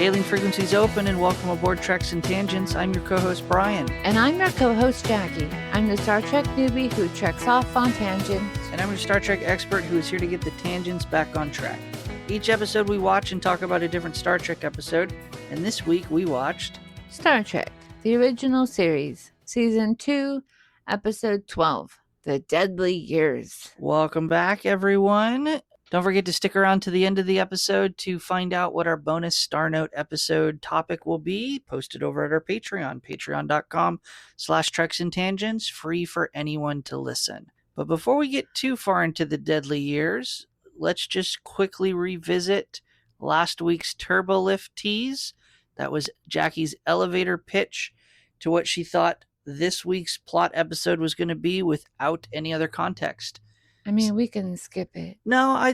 Hailing frequencies open and welcome aboard Treks and Tangents. I'm your co-host Brian. And I'm your co-host Jaci. I'm the Star Trek newbie who treks off on tangents. And I'm your Star Trek expert who is here to get the tangents back on track. Each episode we watch and talk about a different Star Trek episode. And this week we watched Star Trek, the original series, Season 2, Episode 12, The Deadly Years. Welcome back, everyone. Don't forget to stick around to the end of the episode to find out what our bonus Star Note episode topic will be, posted over at our Patreon, patreon.com/treksandtangents, free for anyone to listen. But before we get too far into the deadly years, let's just quickly revisit last week's Turbo Lift tease. That was Jaci's elevator pitch to what she thought this week's plot episode was going to be without any other context. I mean, we can skip it. No, I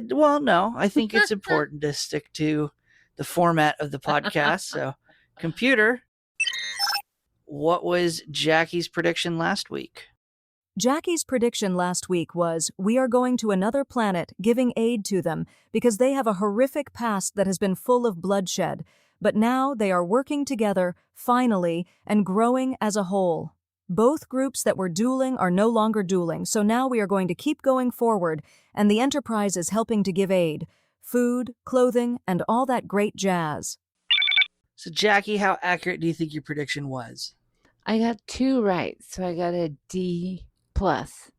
think it's important to stick to the format of the podcast. So, computer, what was Jaci's prediction last week? Jaci's prediction last week was, we are going to another planet, giving aid to them, because they have a horrific past that has been full of bloodshed. But now they are working together, finally, and growing as a whole. Both groups that were dueling are no longer dueling, so now we are going to keep going forward, and the Enterprise is helping to give aid. Food, clothing, and all that great jazz. So, Jaci, how accurate do you think your prediction was? I got 2 right, so I got a D+.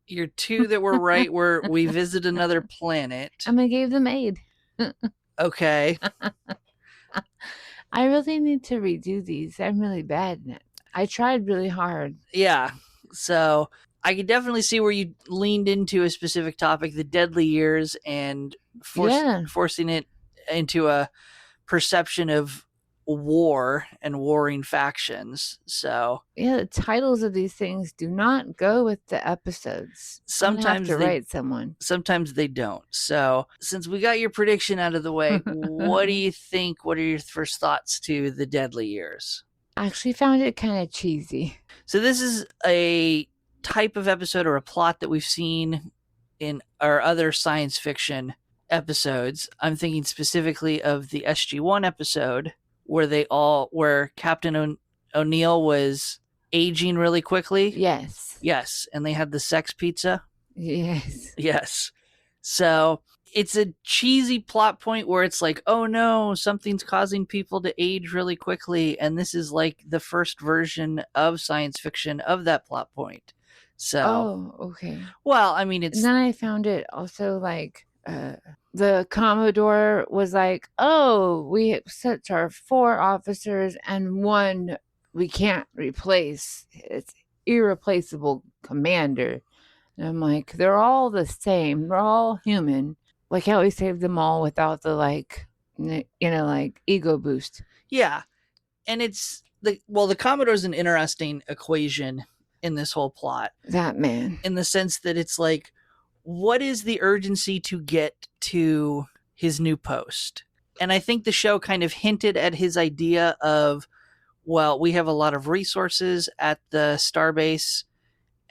Your 2 that were right were we visit another planet. And I gave them aid. Okay. I really need to redo these. I'm really bad in it. I tried really hard. Yeah. So I could definitely see where you leaned into a specific topic, the deadly years, and forcing it into a perception of war and warring factions. So yeah, the titles of these things do not go with the episodes. Sometimes they write someone. Sometimes they don't. So since we got your prediction out of the way, what do you think? What are your first thoughts to the deadly years? I actually found it kind of cheesy. So this is a type of episode or a plot that we've seen in our other science fiction episodes. I'm thinking specifically of the SG-1 episode where Captain O'Neill was aging really quickly. Yes. And they had the sex pizza. Yes. So it's a cheesy plot point where it's like, oh no, something's causing people to age really quickly. And this is like the first version of science fiction of that plot point. So, oh, okay. Well, I mean, it's... And then I found it also like, the Commodore was like, oh, we sent our 4 officers and 1 we can't replace. It's irreplaceable commander. And I'm like, they're all the same. They're all human. Like how we saved them all without the ego boost. Yeah. And it's the Commodore's an interesting equation in this whole plot. That man. In the sense that it's like, what is the urgency to get to his new post? And I think the show kind of hinted at his idea of, well, we have a lot of resources at the starbase,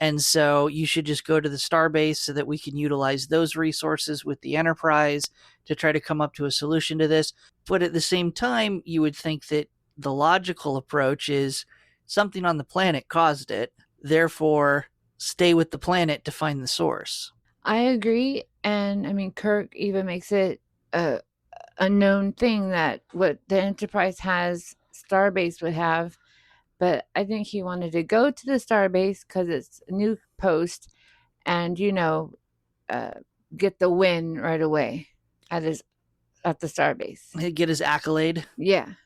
and so you should just go to the starbase so that we can utilize those resources with the Enterprise to try to come up to a solution to this. But at the same time, you would think that the logical approach is something on the planet caused it, therefore stay with the planet to find the source. I agree. And I mean, Kirk even makes it a known thing that what the Enterprise has, Starbase would have. But I think he wanted to go to the Starbase because it's a new post and, get the win right away at the Starbase. He'd get his accolade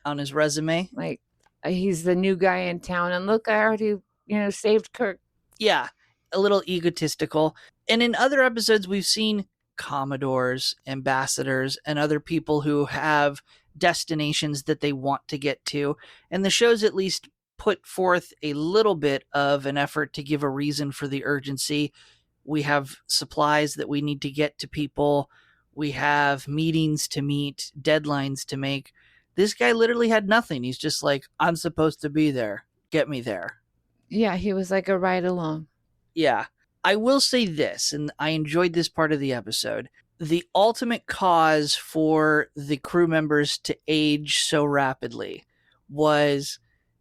on his resume. Like, he's the new guy in town. And look, I already, saved Kirk. Yeah, a little egotistical. And in other episodes, we've seen Commodores, ambassadors, and other people who have destinations that they want to get to. And the show's at least put forth a little bit of an effort to give a reason for the urgency. We have supplies that we need to get to people. We have meetings to meet, deadlines to make. This guy literally had nothing. He's just like, I'm supposed to be there. Get me there. Yeah, he was like a ride along. Yeah. I will say this, and I enjoyed this part of the episode. the ultimate cause for the crew members to age so rapidly was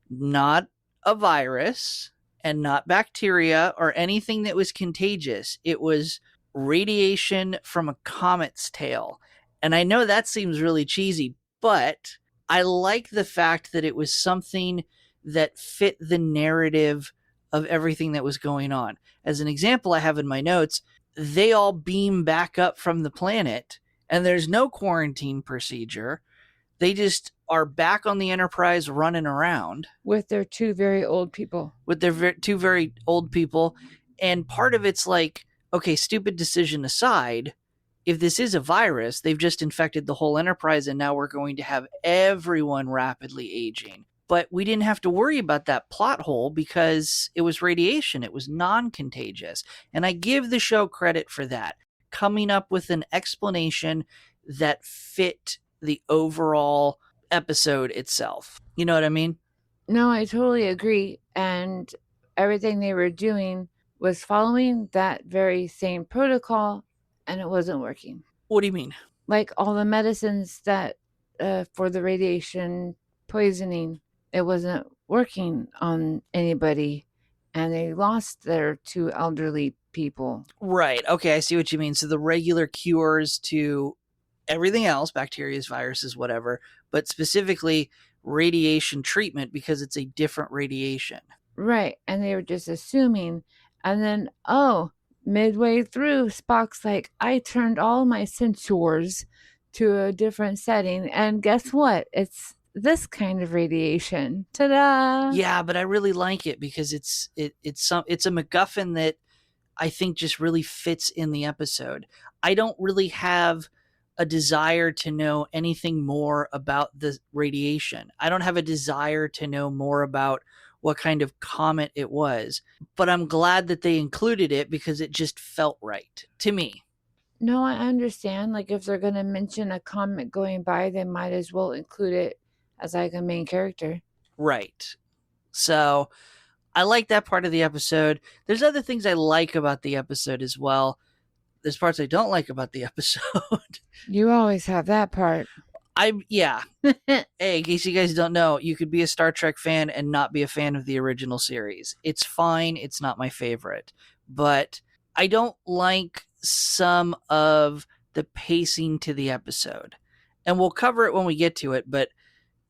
not a virus and not bacteria or anything that was contagious. It was radiation from a comet's tail. And I know that seems really cheesy, but I like the fact that it was something that fit the narrative of everything that was going on. As an example, I have in my notes, they all beam back up from the planet and there's no quarantine procedure. They just are back on the Enterprise running around with their two very old people. Two very old people. And part of it's like, okay, stupid decision aside, if this is a virus, they've just infected the whole Enterprise and now we're going to have everyone rapidly aging. But we didn't have to worry about that plot hole because it was radiation. It was non-contagious. And I give the show credit for that, coming up with an explanation that fit the overall episode itself. You know what I mean? No, I totally agree. And everything they were doing was following that very same protocol, and it wasn't working. What do you mean? Like all the medicines that for the radiation poisoning, it wasn't working on anybody, and they lost their two elderly people. Right. Okay, I see what you mean. So the regular cures to everything else, bacteria, viruses, whatever, but specifically radiation treatment because it's a different radiation. Right. And they were just assuming. And then, midway through, Spock's like, I turned all my sensors to a different setting. And guess what? It's this kind of radiation. Ta-da! Yeah, but I really like it because it's a MacGuffin that I think just really fits in the episode. I don't really have a desire to know anything more about the radiation. I don't have a desire to know more about what kind of comet it was, but I'm glad that they included it because it just felt right to me. No, I understand. Like if they're going to mention a comet going by, they might as well include it as like a main character. Right. So I like that part of the episode. There's other things I like about the episode as well. There's parts I don't like about the episode. You always have that part. Yeah. Hey, in case you guys don't know, you could be a Star Trek fan and not be a fan of the original series. It's fine. It's not my favorite. But I don't like some of the pacing to the episode. And we'll cover it when we get to it, but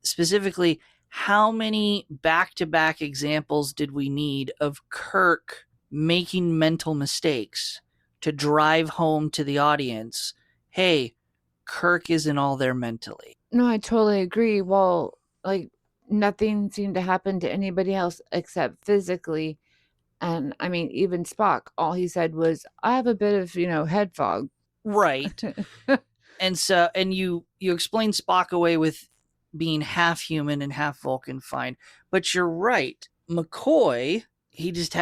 specifically, how many back-to-back examples did we need of Kirk making mental mistakes to drive home to the audience, hey, Kirk isn't all there mentally? No, I totally agree. Well, like nothing seemed to happen to anybody else except physically. And I mean, even Spock, all he said was, I have a bit of, head fog. Right. and you explain Spock away with being half human and half Vulcan, fine. But you're right. McCoy, he just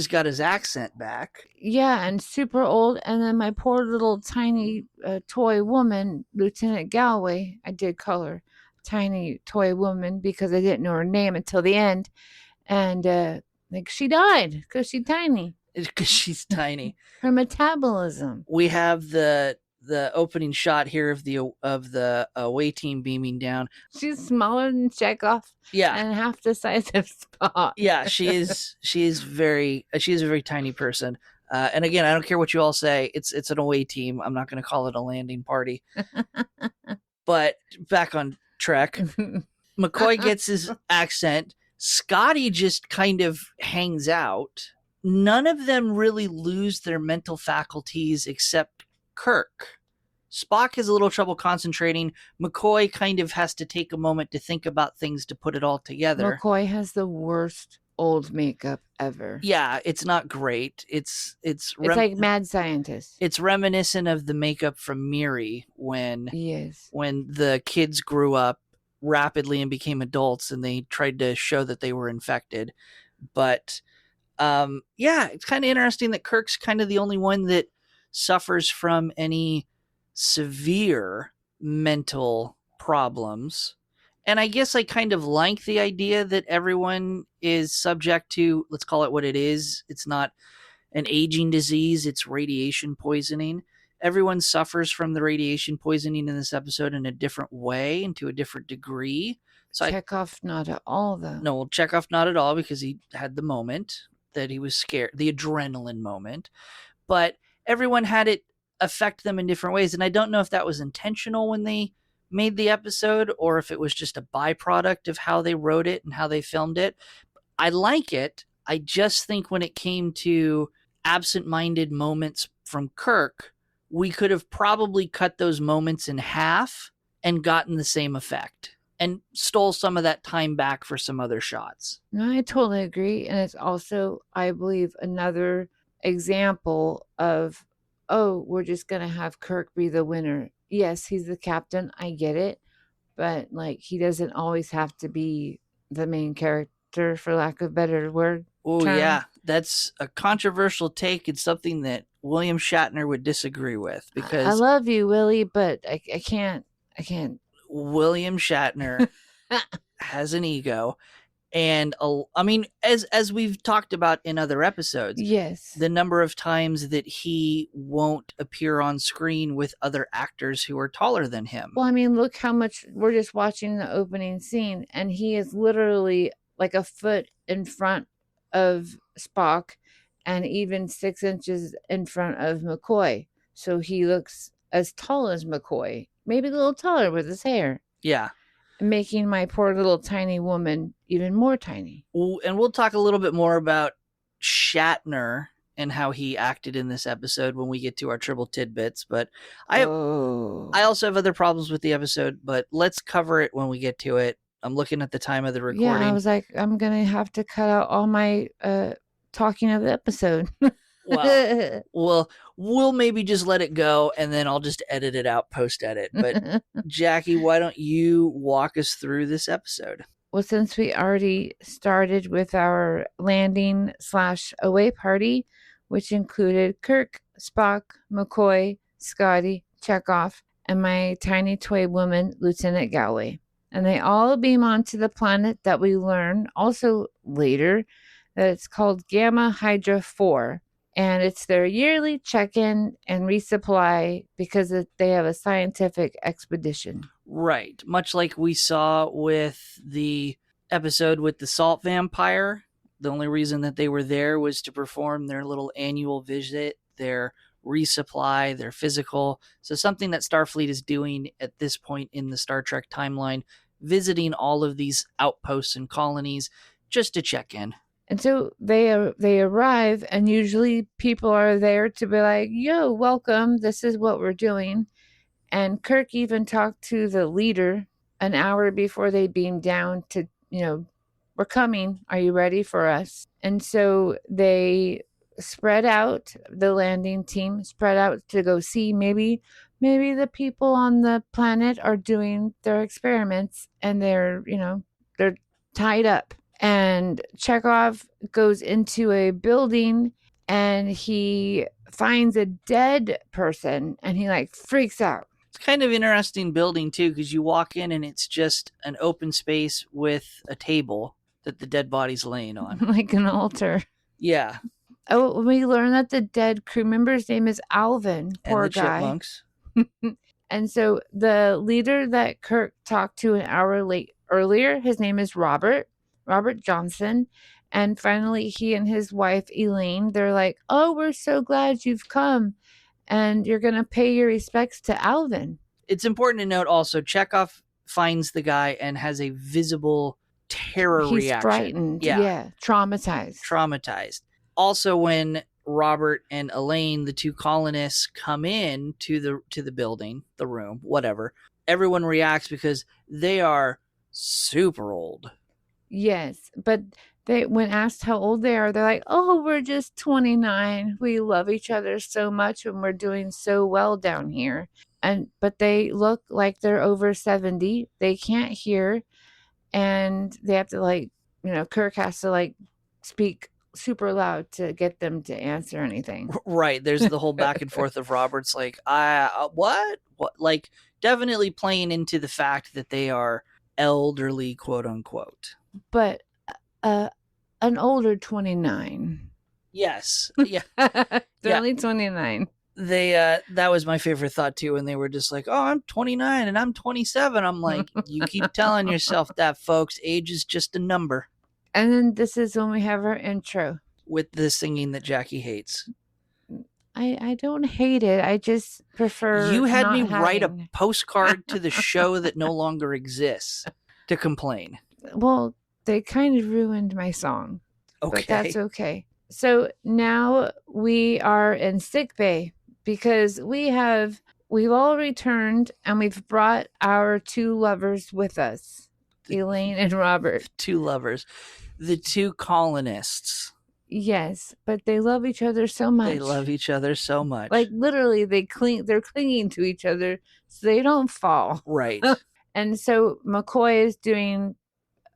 got his accent back. Yeah, and super old. And then my poor little tiny toy woman, Lieutenant Galway, I did call her tiny toy woman because I didn't know her name until the end. And she died because she's tiny. Because she's tiny. Her metabolism. We have the opening shot here of the away team beaming down. She's smaller than Chekov. Yeah, and half the size of Spock. Yeah, she is a very tiny person. And again, I don't care what you all say. It's an away team. I'm not going to call it a landing party. But back on track. McCoy gets his accent. Scotty just kind of hangs out. None of them really lose their mental faculties except Kirk. Spock has a little trouble concentrating. McCoy kind of has to take a moment to think about things to put it all together. McCoy has the worst old makeup ever. Yeah, it's not great. It's like Mad Scientist. It's reminiscent of the makeup from Miri when yes. when the kids grew up rapidly and became adults and they tried to show that they were infected. But yeah, it's kind of interesting that Kirk's kind of the only one that suffers from any severe mental problems. And I guess I kind of like the idea that everyone is subject to, let's call it what it is. It's not an aging disease, it's radiation poisoning. everyone suffers from the radiation poisoning in this episode in a different way and to a different degree. So Chekov, not at all, though. No, well, Chekov not at all, because he had the moment that he was scared, the adrenaline moment. But everyone had it affect them in different ways. And I don't know if that was intentional when they made the episode or if it was just a byproduct of how they wrote it and how they filmed it. I like it. I just think when it came to absent-minded moments from Kirk, we could have probably cut those moments in half and gotten the same effect and stole some of that time back for some other shots. No, I totally agree. And it's also, I believe, another example of, oh, we're just going to have Kirk be the winner. Yes, he's the captain. I get it. But like, he doesn't always have to be the main character, for lack of a better word. Oh, term. yeah. That's a controversial take. It's something that William Shatner would disagree with because I love you, Willie, but I can't. William Shatner has an ego. And I mean, as we've talked about in other episodes, Yes. the number of times that he won't appear on screen with other actors who are taller than him. Well, I mean, look how much we're just watching the opening scene, and he is literally like a foot in front of Spock and even 6 inches in front of McCoy. So he looks as tall as McCoy, maybe a little taller with his hair. Yeah. Making my poor little tiny woman even more tiny. And we'll talk a little bit more about Shatner and how he acted in this episode when we get to our triple tidbits. But I also have other problems with the episode, but let's cover it when we get to it. I'm looking at the time of the recording. Yeah, I was like, I'm going to have to cut out all my talking of the episode. Well, we'll maybe just let it go, and then I'll just edit it out post-edit. But Jackie, why don't you walk us through this episode? Well, since we already started with our landing/away party, which included Kirk, Spock, McCoy, Scotty, Chekov, and my tiny toy woman, Lieutenant Galway. And they all beam onto the planet that we learn also later that it's called Gamma Hydra 4. And it's their yearly check-in and resupply because they have a scientific expedition. Right. Much like we saw with the episode with the salt vampire. The only reason that they were there was to perform their little annual visit, their resupply, their physical. So something that Starfleet is doing at this point in the Star Trek timeline, visiting all of these outposts and colonies just to check in. And so they arrive, and usually people are there to be like, yo, welcome, this is what we're doing. And Kirk even talked to the leader an hour before they beamed down to, we're coming. Are you ready for us? And so they spread out, the landing team spread out to go see maybe the people on the planet are doing their experiments and they're tied up. And Chekov goes into a building and he finds a dead person and he freaks out. It's kind of interesting building too, because you walk in and it's just an open space with a table that the dead body's laying on. Like an altar. Yeah. Oh, we learn that the dead crew member's name is Alvin. Poor and the guy. Chipmunks. And so the leader that Kirk talked to an hour earlier, his name is Robert Johnson. And finally, he and his wife, Elaine, they're like, oh, we're so glad you've come. And you're going to pay your respects to Alvin. It's important to note also, Chekov finds the guy and has a visible terror reaction. He's frightened. Yeah. Traumatized. Also, when Robert and Elaine, the two colonists, come in to the building, the room, whatever, everyone reacts because they are super old. Yes, but when asked how old they are, they're like, oh, we're just 29. We love each other so much and we're doing so well down here. But they look like they're over 70. They can't hear. And they have to Kirk has to speak super loud to get them to answer anything. Right. There's the whole back and forth of Robert's what? Definitely playing into the fact that they are elderly, quote unquote. But an older 29. Yes. Yeah. They're only 29. That was my favorite thought too, when they were just like, oh, I'm 29 and I'm 27. I'm like, you keep telling yourself that, folks. Age is just a number. And then this is when we have our intro. With the singing that Jackie hates. I don't hate it. I just prefer You had me not write a having... postcard to the show that no longer exists to complain. Well, they kind of ruined my song. Okay. But that's okay. So now we are in sick bay because we've all returned and we've brought our two lovers with us, Elaine and Robert. The two lovers, the two colonists. Yes, but they love each other so much. They love each other so much. Like literally, they're clinging to each other so they don't fall. Right. And so McCoy is doing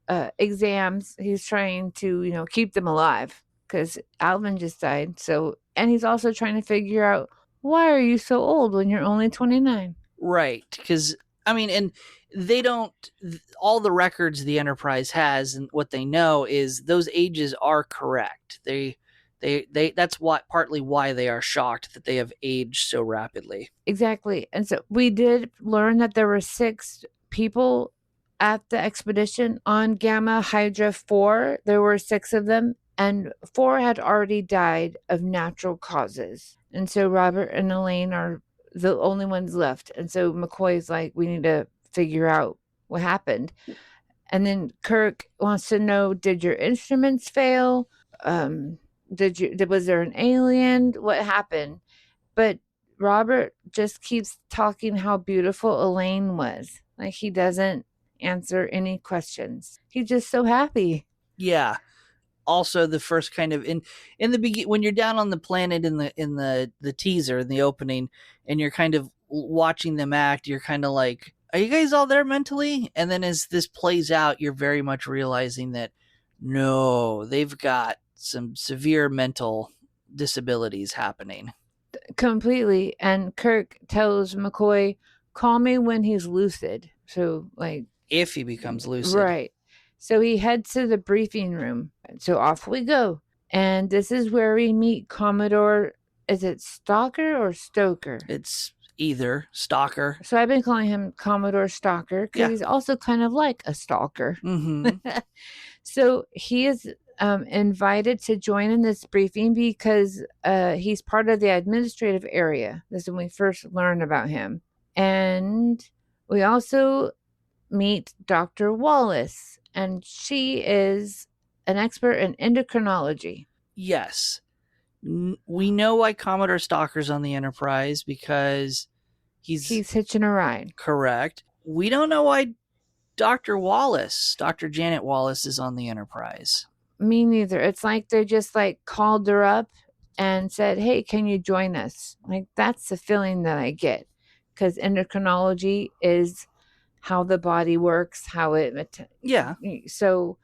exams. He's trying to keep them alive because Alvin just died. So, and he's also trying to figure out, why are you so old when you're only 29? Right, because and they don't. All the records the Enterprise has and what they know is those ages are correct. They that's partly why they are shocked that they have aged so rapidly. Exactly. And so we did learn that there were 6 people at the expedition on Gamma Hydra 4. There were 6 of them, and 4 had already died of natural causes. And so Robert and Elaine are the only ones left. And so McCoy's like, we need to figure out what happened. And then Kirk wants to know, did your instruments fail? Was there an alien? What happened? But Robert just keeps talking how beautiful Elaine was. Like, he doesn't answer any questions. He's just so happy. Yeah. Also, the first kind of in the beginning, when you're down on the planet in the teaser, in the opening, and you're kind of watching them act, you're kind of like, are you guys all there mentally? And then as this plays out, you're very much realizing that no, they've got some severe mental disabilities happening. Completely. And Kirk tells McCoy, call me when he's lucid. So, like, if he becomes lucid. Right. So he heads to the briefing room. So off we go. And this is where we meet Commodore, is it Stocker or Stoker? It's either Stocker. So I've been calling him Commodore Stocker because he's also kind of like a stalker. Mm-hmm. So he is invited to join in this briefing because he's part of the administrative area. This is when we first learn about him. And we also meet Dr. Wallace, and she is an expert in endocrinology. Yes. We know why Commodore Stocker's on the Enterprise because he's hitching a ride. Correct. We don't know why Dr. Janet Wallace is on the Enterprise. Me neither. It's like they just called her up and said, hey, can you join us? Like, that's the feeling that I get, because endocrinology is how the body works, how it... Yeah. So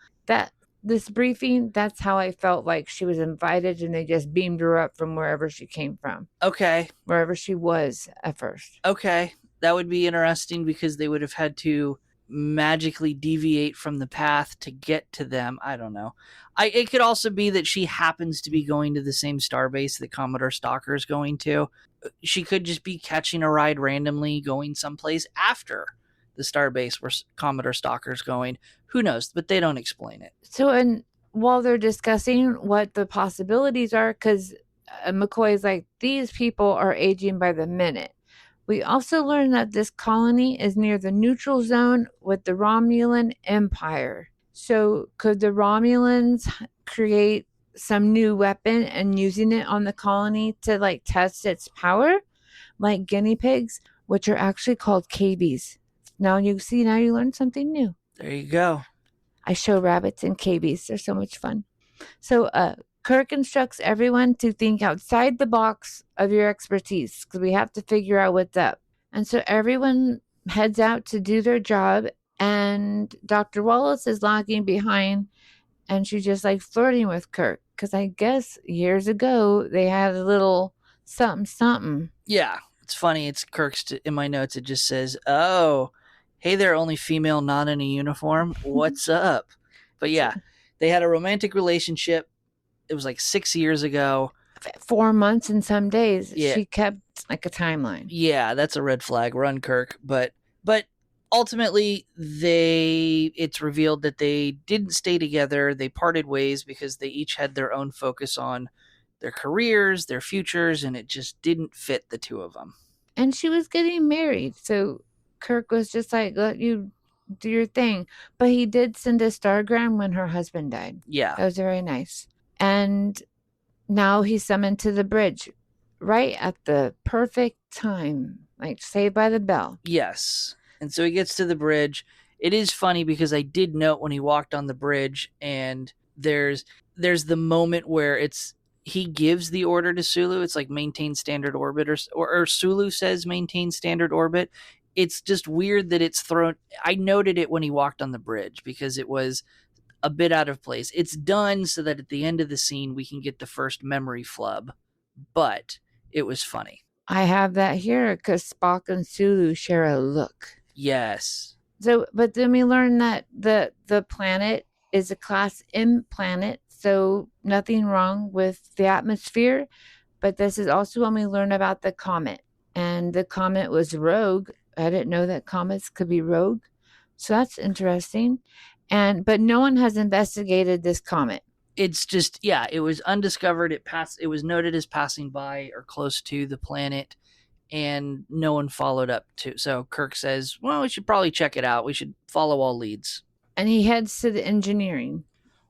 this briefing, that's how I felt like she was invited, and they just beamed her up from wherever she came from. Okay. Wherever she was at first. Okay. That would be interesting because they would have had to magically deviate from the path to get to them. I don't know. It could also be that she happens to be going to the same starbase that Commodore Stocker is going to. She could just be catching a ride randomly going someplace after the starbase where Commodore Stocker's going. Who knows? But they don't explain it. So, and while they're discussing what the possibilities are, because McCoy's like, these people are aging by the minute. We also learned that this colony is near the neutral zone with the Romulan Empire. So could the Romulans create some new weapon and using it on the colony to test its power? Like guinea pigs, which are actually called KBs. Now you learned something new. There you go. I show rabbits and KBs. They're so much fun. So Kirk instructs everyone to think outside the box of your expertise because we have to figure out what's up. And so everyone heads out to do their job, and Dr. Wallace is lagging behind, and she's just flirting with Kirk because I guess years ago they had a little something. Yeah, it's funny. It's Kirk's. In my notes, it just says, oh, hey there, only female, not in a uniform. What's up? But yeah, they had a romantic relationship. It was 6 years ago. 4 months and some days. Yeah. She kept like a timeline. Yeah, that's a red flag. Run, Kirk. But ultimately, it's revealed that they didn't stay together. They parted ways because they each had their own focus on their careers, their futures, and it just didn't fit the two of them. And she was getting married, so Kirk was just like, let you do your thing. But he did send a stargram when her husband died. Yeah. That was very nice. And now he's summoned to the bridge right at the perfect time, like Saved by the Bell. Yes. And so he gets to the bridge. It is funny because I did note when he walked on the bridge, and there's the moment where he gives the order to Sulu. It's like maintain standard orbit, or Sulu says maintain standard orbit. It's just weird that it's thrown. I noted it when he walked on the bridge because it was a bit out of place. It's done so that at the end of the scene we can get the first memory flub, but it was funny. I have that here because Spock and Sulu share a look. Yes. So, but then we learn that the planet is a class M planet, so nothing wrong with the atmosphere. But this is also when we learn about the comet, and the comet was rogue. I didn't know that comets could be rogue, so that's interesting. But no one has investigated this comet. It's just, yeah, it was undiscovered. It was noted as passing by or close to the planet, and no one followed up to. So Kirk says, well, we should probably check it out. We should follow all leads. And he heads to the engineering.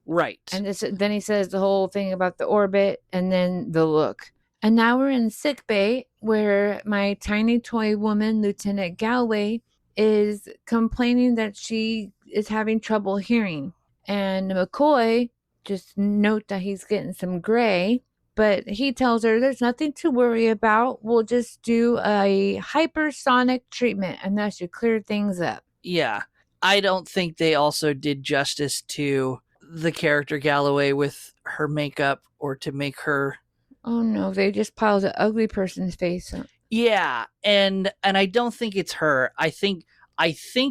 Right. And then he says the whole thing about the orbit and then the look. And now we're in sick bay where my tiny toy woman, Lieutenant Galway, is complaining that she is having trouble hearing. And McCoy, just note that he's getting some gray, but he tells her there's nothing to worry about. We'll just do a hypersonic treatment and that should clear things up. Yeah. I don't think they also did justice to the character Galloway with her makeup, or to make her. Oh no, they just piled an ugly person's face up. Yeah, and I don't think it's her. I think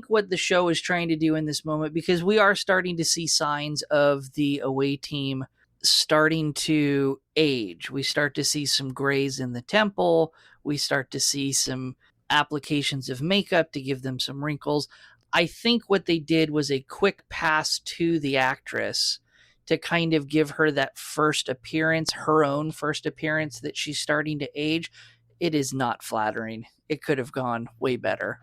what the show is trying to do in this moment, because we are starting to see signs of the away team starting to age. We start to see some grays in the temple. We start to see some applications of makeup to give them some wrinkles. I think what they did was a quick pass to the actress to kind of give her that first appearance, her own first appearance, that she's starting to age. It is not flattering. It could have gone way better.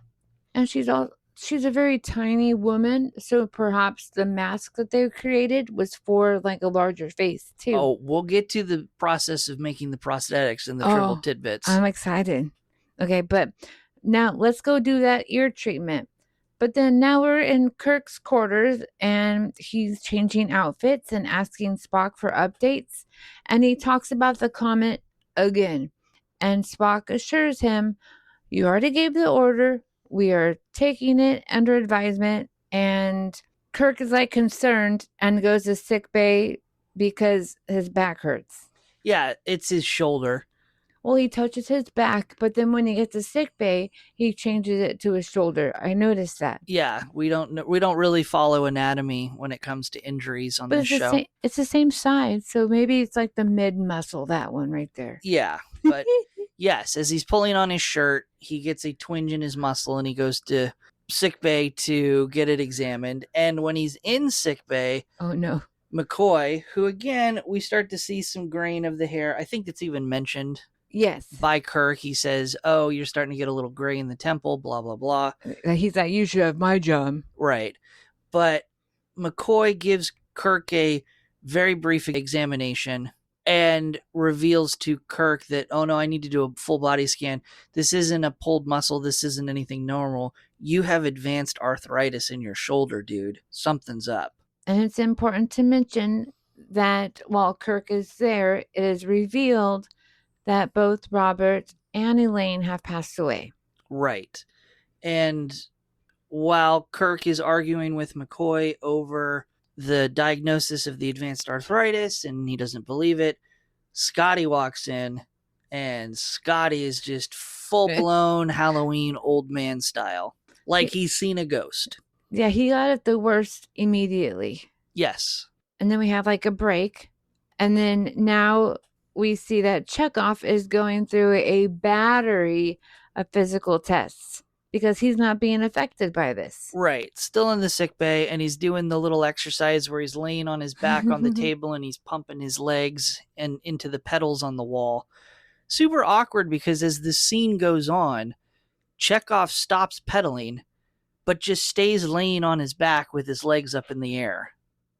And she's a very tiny woman, so perhaps the mask that they created was for like a larger face too. Oh, we'll get to the process of making the prosthetics and the triple tidbits. I'm excited. Okay, but now let's go do that ear treatment. But then now we're in Kirk's quarters and he's changing outfits and asking Spock for updates. And he talks about the comet again. And Spock assures him, you already gave the order. We are taking it under advisement. And Kirk is like concerned and goes to sick bay because his back hurts. Yeah, it's his shoulder. Well, he touches his back, but then when he gets to sick bay, he changes it to his shoulder. I noticed that. Yeah, we don't really follow anatomy when it comes to injuries on this show. It's the same side, so maybe it's like the mid muscle, that one right there. Yeah, but yes, as he's pulling on his shirt, he gets a twinge in his muscle and he goes to sick bay to get it examined. And when he's in sick bay, oh no, McCoy, who again we start to see some grain of the hair. I think it's even mentioned. Yes. By Kirk, he says, oh, you're starting to get a little gray in the temple, blah, blah, blah. He's like, you should have my job. Right. But McCoy gives Kirk a very brief examination and reveals to Kirk that, oh no, I need to do a full body scan. This isn't a pulled muscle. This isn't anything normal. You have advanced arthritis in your shoulder, dude. Something's up. And it's important to mention that while Kirk is there, it is revealed that both Robert and Elaine have passed away. Right. And while Kirk is arguing with McCoy over the diagnosis of the advanced arthritis and he doesn't believe it, Scotty walks in, and Scotty is just full-blown Halloween old man style. Like he's seen a ghost. Yeah, he got it the worst immediately. Yes. And then we have like a break. And then now we see that Chekov is going through a battery of physical tests because he's not being affected by this. Right. Still in the sick bay, and he's doing the little exercise where he's laying on his back on the table and he's pumping his legs and into the pedals on the wall. Super awkward because as the scene goes on, Chekov stops pedaling, but just stays laying on his back with his legs up in the air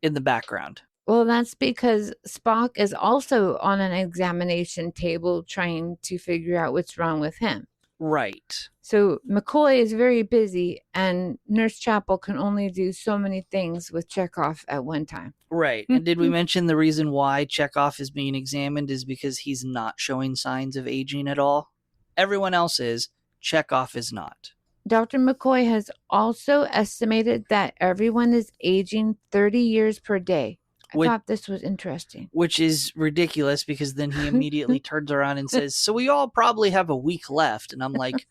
in the background. Well, that's because Spock is also on an examination table trying to figure out what's wrong with him. Right. So McCoy is very busy, and Nurse Chapel can only do so many things with Chekov at one time. Right. And did we mention the reason why Chekov is being examined is because he's not showing signs of aging at all? Everyone else is. Chekov is not. Dr. McCoy has also estimated that everyone is aging 30 years per day. I thought this was interesting. Which is ridiculous because then he immediately turns around and says, so we all probably have a week left. And I'm like,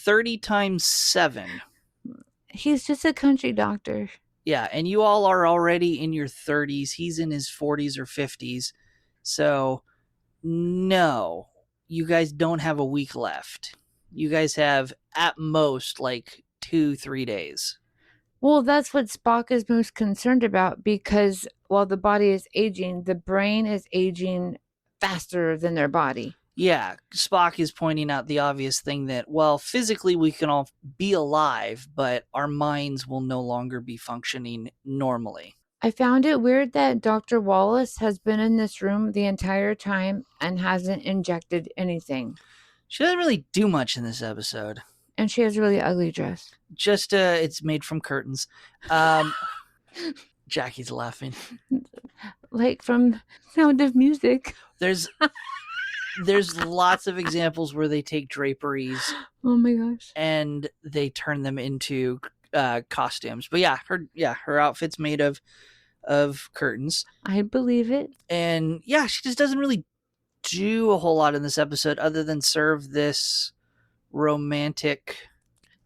30 times 7. He's just a country doctor. Yeah, and you all are already in your 30s. He's in his 40s or 50s. So, no, you guys don't have a week left. You guys have, at most, like 2-3 days. Well, that's what Spock is most concerned about because while the body is aging, the brain is aging faster than their body. Yeah, Spock is pointing out the obvious thing that, well, physically we can all be alive, but our minds will no longer be functioning normally. I found it weird that Dr. Wallace has been in this room the entire time and hasn't injected anything. She doesn't really do much in this episode. And she has a really ugly dress. Just, it's made from curtains. Jackie's laughing. Like from Sound of Music. There's lots of examples where they take draperies. Oh my gosh. And they turn them into costumes. But yeah, her outfit's made of curtains. I believe it. And yeah, she just doesn't really do a whole lot in this episode other than serve this romantic,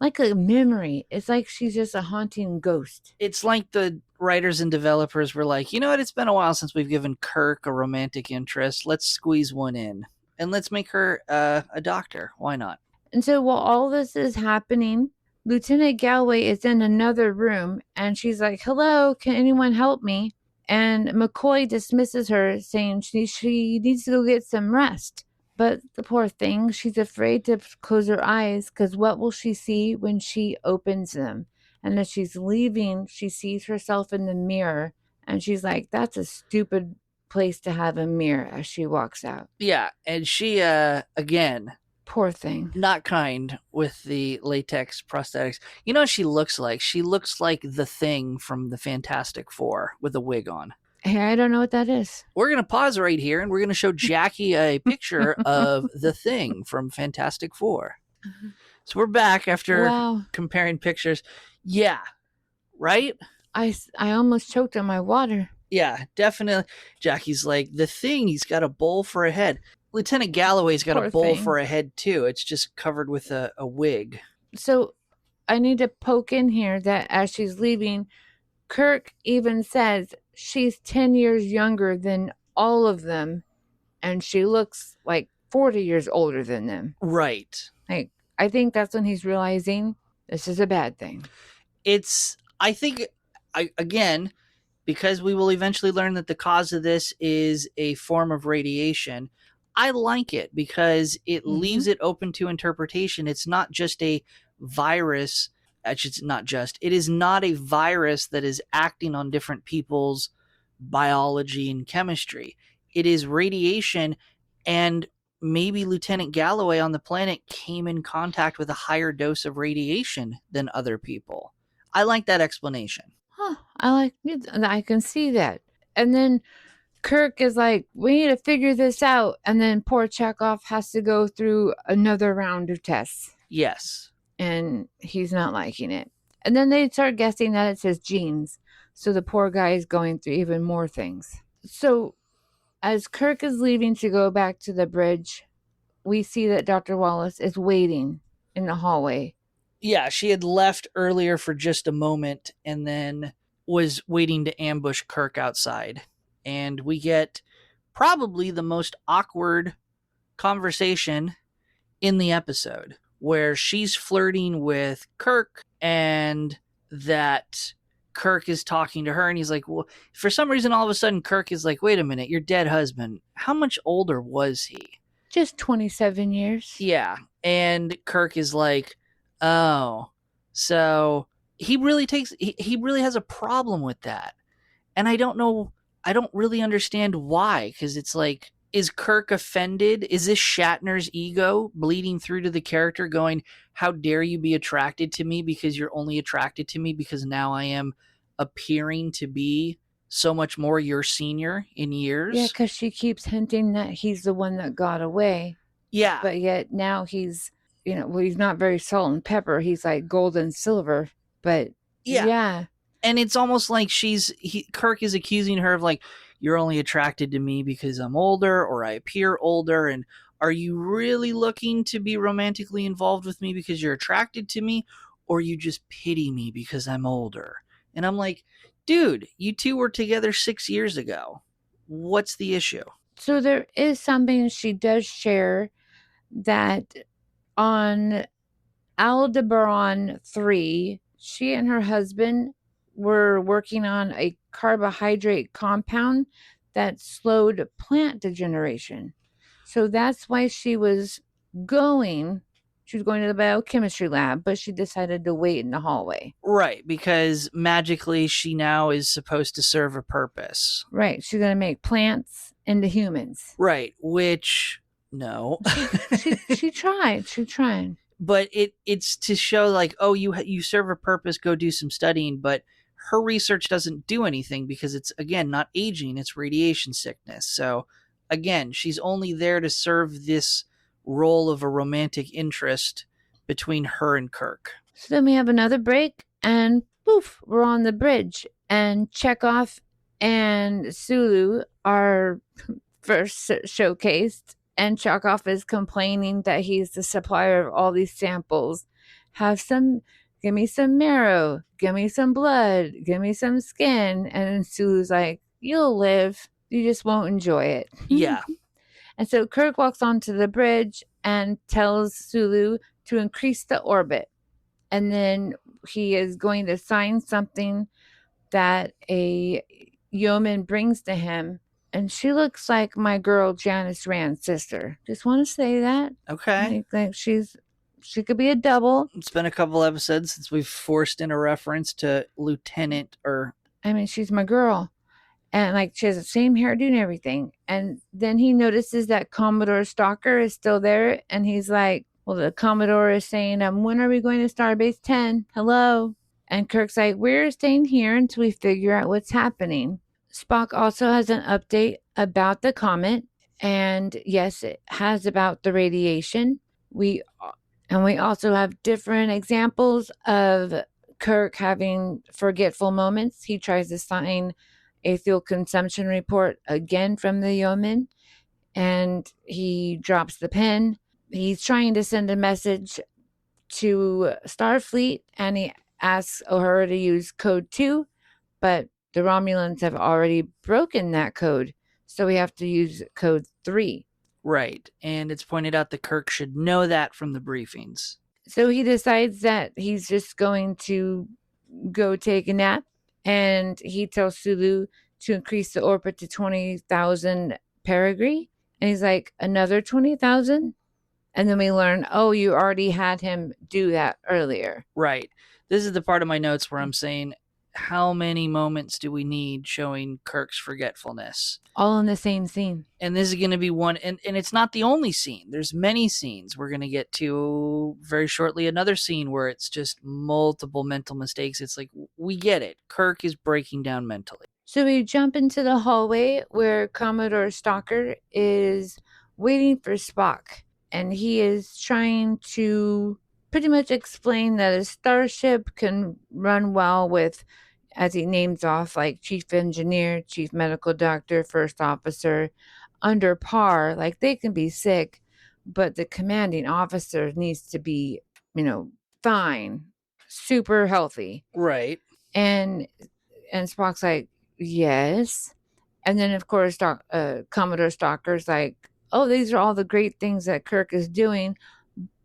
like a memory. It's like she's just a haunting ghost. It's like the writers and developers were like, you know what, it's been a while since we've given Kirk a romantic interest. Let's squeeze one in and let's make her a doctor. Why not? And so while all this is happening, Lieutenant Galway is in another room and she's like, hello, can anyone help me? And McCoy dismisses her, saying she needs to go get some rest. But the poor thing, she's afraid to close her eyes because what will she see when she opens them? And as she's leaving, she sees herself in the mirror and she's like, that's a stupid place to have a mirror as she walks out. Yeah, and she, again... Poor thing. Not kind with the latex prosthetics. You know what she looks like? She looks like the Thing from the Fantastic Four with a wig on. Hey, I don't know what that is. We're going to pause right here and we're going to show Jaci a picture of the Thing from Fantastic Four. So we're back after comparing pictures. Yeah, right? I almost choked on my water. Yeah, definitely. Jackie's like, the Thing, he's got a bowl for a head. Lieutenant Galloway's got a bowl for a head, too. It's just covered with a wig. So I need to poke in here that as she's leaving, Kirk even says she's 10 years younger than all of them, and she looks like 40 years older than them. Right. Like, I think that's when he's realizing this is a bad thing. I think, again, because we will eventually learn that the cause of this is a form of radiation, I like it because it leaves it open to interpretation. It's not just a virus. It is not a virus that is acting on different people's biology and chemistry. It is radiation, and maybe Lieutenant Galloway on the planet came in contact with a higher dose of radiation than other people. I like that explanation. Huh. I can see that. And then Kirk is like, we need to figure this out. And then poor Chekov has to go through another round of tests. Yes. And he's not liking it. And then they start guessing that it says genes. So the poor guy is going through even more things. So as Kirk is leaving to go back to the bridge, we see that Dr. Wallace is waiting in the hallway. Yeah, she had left earlier for just a moment and then was waiting to ambush Kirk outside. And we get probably the most awkward conversation in the episode, where she's flirting with Kirk and that Kirk is talking to her, and he's like, well, for some reason, all of a sudden, Kirk is like, wait a minute, your dead husband, how much older was he? Just 27 years. Yeah. And Kirk is like, oh, so he really has a problem with that. And I don't really understand why, because it's like, is Kirk offended? Is this Shatner's ego bleeding through to the character going, how dare you be attracted to me because you're only attracted to me because now I am appearing to be so much more your senior in years? Yeah, because she keeps hinting that he's the one that got away. Yeah. But yet now he's, he's not very salt and pepper. He's like gold and silver. But yeah. And it's almost like Kirk is accusing her of like, you're only attracted to me because I'm older or I appear older. And are you really looking to be romantically involved with me because you're attracted to me, or you just pity me because I'm older? And I'm like, dude, you two were together 6 years ago. What's the issue? So there is something she does share, that on Aldebaran 3, she and her husband were working on a carbohydrate compound that slowed plant degeneration. So that's why she was going to the biochemistry lab, but she decided to wait in the hallway. Right, because magically she now is supposed to serve a purpose. Right, she's going to make plants into humans. Right, which, no. She tried. But it's to show like, oh, you serve a purpose, go do some studying, but her research doesn't do anything because it's, again, not aging, it's radiation sickness. So again, she's only there to serve this role of a romantic interest between her and Kirk. So then we have another break, and poof, we're on the bridge, and Chekov and Sulu are first showcased, and Chekov is complaining that he's the supplier of all these samples. Give me some marrow, give me some blood, give me some skin. And Sulu's like, you'll live, you just won't enjoy it. Yeah. And so Kirk walks onto the bridge and tells Sulu to increase the orbit. And then he is going to sign something that a yeoman brings to him. And she looks like my girl Janice Rand's sister. Just want to say that. Okay. Like she could be a double. It's been a couple episodes since we've forced in a reference to Lieutenant or... I mean, she's my girl. And like she has the same hairdo and everything. And then he notices that Commodore Stocker is still there. And he's like, well, the Commodore is saying, when are we going to Starbase 10? Hello? And Kirk's like, we're staying here until we figure out what's happening. Spock also has an update about the comet. And yes, it has about the radiation. We also have different examples of Kirk having forgetful moments. He tries to sign a fuel consumption report again from the yeoman, and he drops the pen. He's trying to send a message to Starfleet, and he asks O'Hara to use code 2, but the Romulans have already broken that code, so we have to use code 3. Right, and it's pointed out that Kirk should know that from the briefings. So he decides that he's just going to go take a nap, and he tells Sulu to increase the orbit to 20,000 perigee. And he's like, another 20,000? And then we learn, oh, you already had him do that earlier. Right. This is the part of my notes where I'm saying, how many moments do we need showing Kirk's forgetfulness? All in the same scene. And this is going to be one, and it's not the only scene. There's many scenes. We're going to get to very shortly another scene where it's just multiple mental mistakes. It's like, we get it. Kirk is breaking down mentally. So we jump into the hallway where Commodore Stocker is waiting for Spock. And he is trying to pretty much explain that a starship can run well with, as he names off, like chief engineer, chief medical doctor, first officer, under par. Like, they can be sick, but the commanding officer needs to be, fine, super healthy. Right. And Spock's like, yes. And then, of course, Commodore Stocker's like, oh, these are all the great things that Kirk is doing,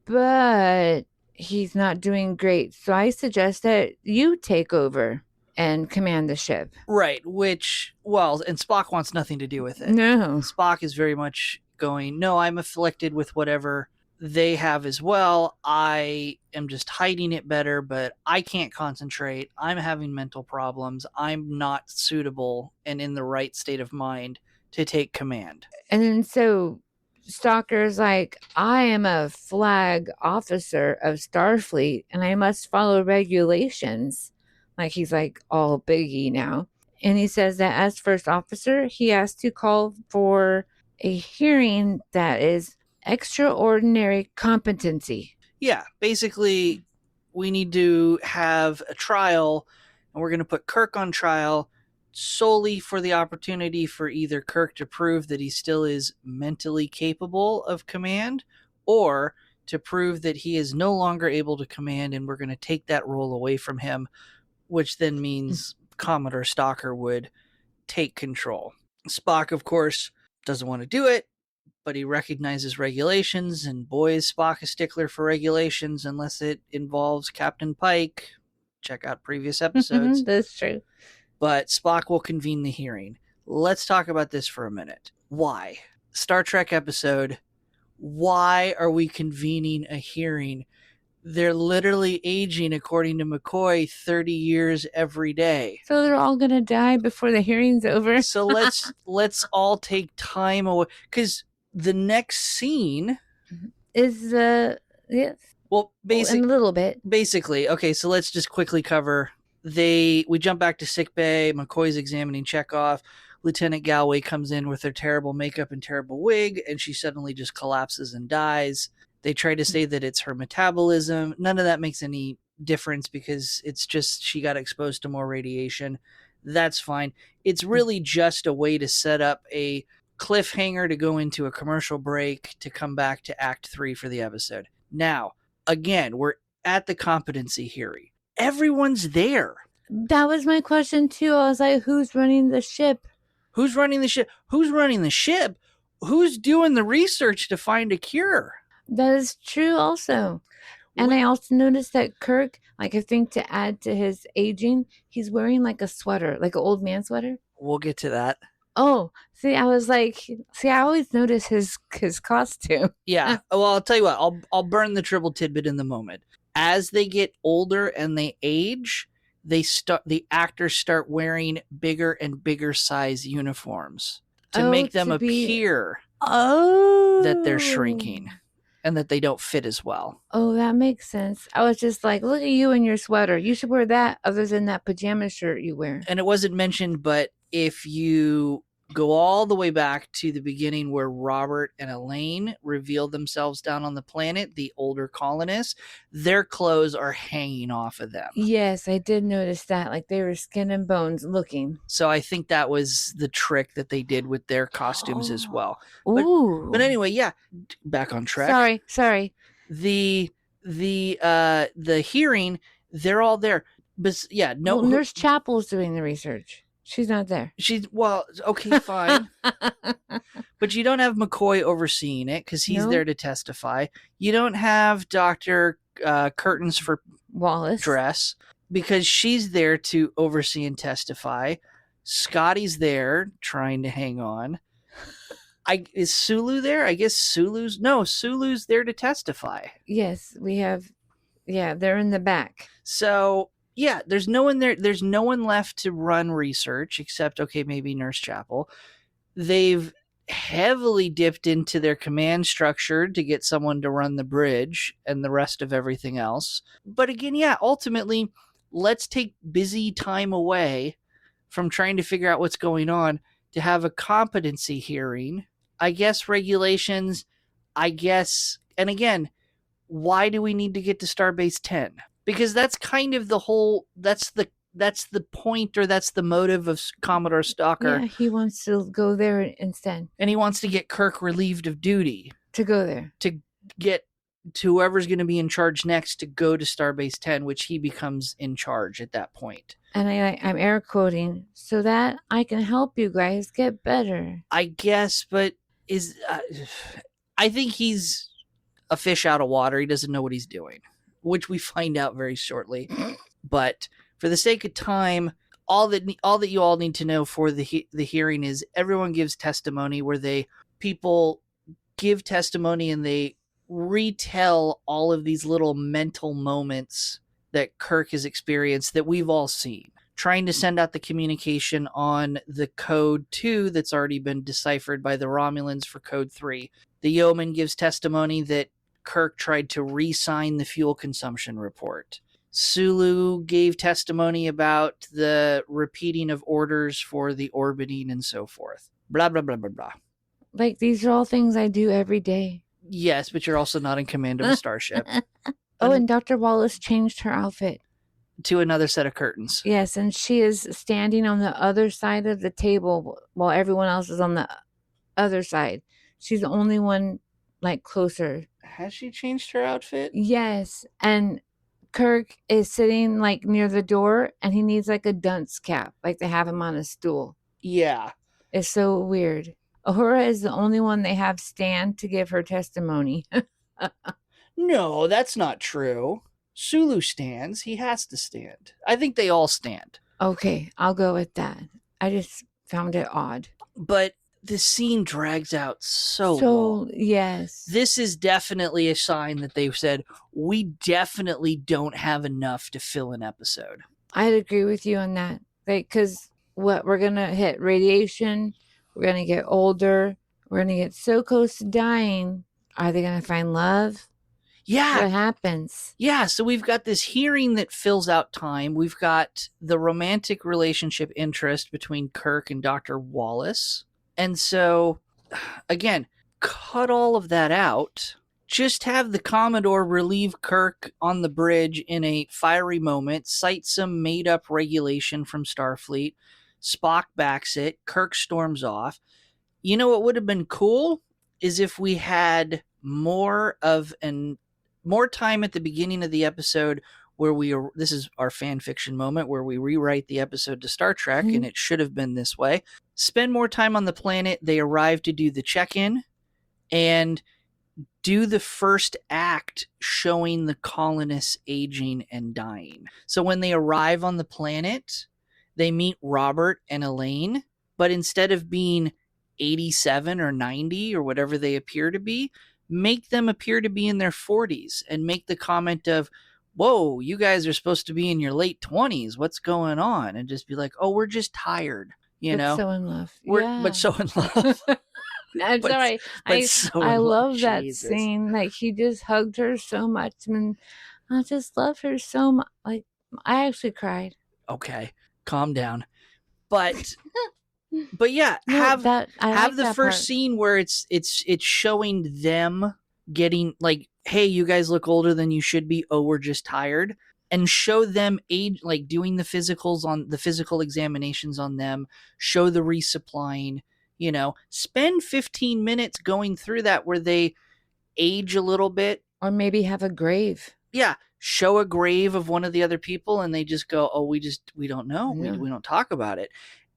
but he's not doing great. So I suggest that you take over and command the ship. Right, which, well, and Spock wants nothing to do with it. No. Spock is very much going, no, I'm afflicted with whatever they have as well. I am just hiding it better, but I can't concentrate. I'm having mental problems. I'm not suitable and in the right state of mind to take command. And then so Stalker's like, I am a flag officer of Starfleet and I must follow regulations. Like he's like all biggie now. And he says that as first officer, he has to call for a hearing that is extraordinary competency. Yeah, basically, we need to have a trial, and we're going to put Kirk on trial solely for the opportunity for either Kirk to prove that he still is mentally capable of command, or to prove that he is no longer able to command, and we're going to take that role away from him, which then means Commodore Stocker would take control. Spock, of course, doesn't want to do it, but he recognizes regulations, and boy, is Spock a stickler for regulations unless it involves Captain Pike. Check out previous episodes. That's true. But Spock will convene the hearing. Let's talk about this for a minute. Why? Star Trek episode, why are we convening a hearing? They're literally aging, according to McCoy, 30 years every day. So they're all going to die before the hearing's over? So let's all take time away, because the next scene is yes. Well, in a little bit. Basically, okay, so let's just quickly cover. We jump back to sickbay. McCoy's examining Chekov. Lieutenant Galway comes in with her terrible makeup and terrible wig, and she suddenly just collapses and dies. They try to say that it's her metabolism. None of that makes any difference because it's just she got exposed to more radiation. That's fine. It's really just a way to set up a cliffhanger to go into a commercial break to come back to Act 3 for the episode. Now, again, we're at the competency hearing. Everyone's there. That was my question too. I was like, who's running the ship? Who's running the ship? Who's running the ship? Who's doing the research to find a cure? That is true also. And I also noticed that Kirk, like I think to add to his aging, he's wearing like a sweater, like an old man sweater. We'll get to that. Oh, see, I was like, I always notice his costume. Yeah. Well, I'll tell you what. I'll burn the triple tidbit in the moment. As they get older and they age, the actors start wearing bigger and bigger size uniforms to make them appear that they're shrinking and that they don't fit as well. Oh, that makes sense. I was just like, look at you in your sweater. You should wear that other than that pajama shirt you wear. And it wasn't mentioned, but if you go all the way back to the beginning where Robert and Elaine revealed themselves down on the planet, the older colonists, their clothes are hanging off of them. Yes, I did notice that. Like they were skin and bones looking. So I think that was the trick that they did with their costumes as well. Ooh. But anyway, yeah, back on track. Sorry. The hearing, they're all there. But yeah, no. Well, Nurse Chapel's doing the research. She's not there. Okay, fine. But you don't have McCoy overseeing it because he's there to testify. You don't have Dr. Curtains for Wallace dress because she's there to oversee and testify. Scotty's there trying to hang on. Is Sulu there? I guess Sulu's there to testify. Yes, we have. Yeah, they're in the back. So yeah, there's no one there. There's no one left to run research except, okay, maybe Nurse Chapel. They've heavily dipped into their command structure to get someone to run the bridge and the rest of everything else. But again, yeah, ultimately, let's take busy time away from trying to figure out what's going on to have a competency hearing. I guess regulations, and again, why do we need to get to Starbase 10? Because that's kind of that's the point, or that's the motive of Commodore Stocker. Yeah, he wants to go there instead. And he wants to get Kirk relieved of duty. To go there. To get to whoever's going to be in charge next to go to Starbase 10, which he becomes in charge at that point. And I'm air quoting, so that I can help you guys get better. I guess, but I think he's a fish out of water. He doesn't know what he's doing, which we find out very shortly. But for the sake of time, all that you all need to know for the hearing is everyone gives testimony where people give testimony and they retell all of these little mental moments that Kirk has experienced that we've all seen. Trying to send out the communication on the code 2 that's already been deciphered by the Romulans for code 3. The yeoman gives testimony that Kirk tried to re-sign the fuel consumption report. Sulu gave testimony about the repeating of orders for the orbiting and so forth. Blah, blah, blah, blah, blah. Like, these are all things I do every day. Yes, but you're also not in command of a starship. Oh, and Dr. Wallace changed her outfit. To another set of curtains. Yes, and she is standing on the other side of the table while everyone else is on the other side. She's the only one, like, closer. Has she changed her outfit? Yes, and Kirk is sitting, like, near the door, and he needs, like, a dunce cap. Like, they have him on a stool. Yeah. It's so weird. Uhura is the only one they have stand to give her testimony. No, that's not true. Sulu stands. He has to stand. I think they all stand. Okay, I'll go with that. I just found it odd. But the scene drags out so long. Yes. This is definitely a sign that they've said, we definitely don't have enough to fill an episode. I'd agree with you on that. Like, because we're going to hit radiation. We're going to get older. We're going to get so close to dying. Are they going to find love? Yeah. What happens? Yeah, so we've got this hearing that fills out time. We've got the romantic relationship interest between Kirk and Dr. Wallace. And so, again, cut all of that out. Just have the Commodore relieve Kirk on the bridge in a fiery moment, cite some made-up regulation from Starfleet. Spock backs it. Kirk storms off. You know what would have been cool is if we had more time at the beginning of the episode where this is our fan fiction moment where we rewrite the episode to Star Trek, and it should have been this way. Spend more time on the planet. They arrive to do the check-in and do the first act showing the colonists aging and dying. So when they arrive on the planet, they meet Robert and Elaine, but instead of being 87 or 90 or whatever they appear to be, make them appear to be in their 40s and make the comment of, whoa, you guys are supposed to be in your late 20s. What's going on? And just be like, oh, we're just tired. You know? So in love. But so in love. I'm sorry. I love that Jesus. scene. Like, he just hugged her so much. And I just love her so much. Like, I actually cried. Okay, calm down. But yeah, No, have like the that first part. scene where it's showing them getting like, hey, you guys look older than you should be. Oh, we're just tired. And show them age, like doing the physicals on the physical examinations on them. Show the resupplying. You know, spend 15 minutes going through that where they age a little bit. Or maybe have a grave. Yeah. Show a grave of one of the other people and they just go, oh, we don't know. Yeah. We don't talk about it.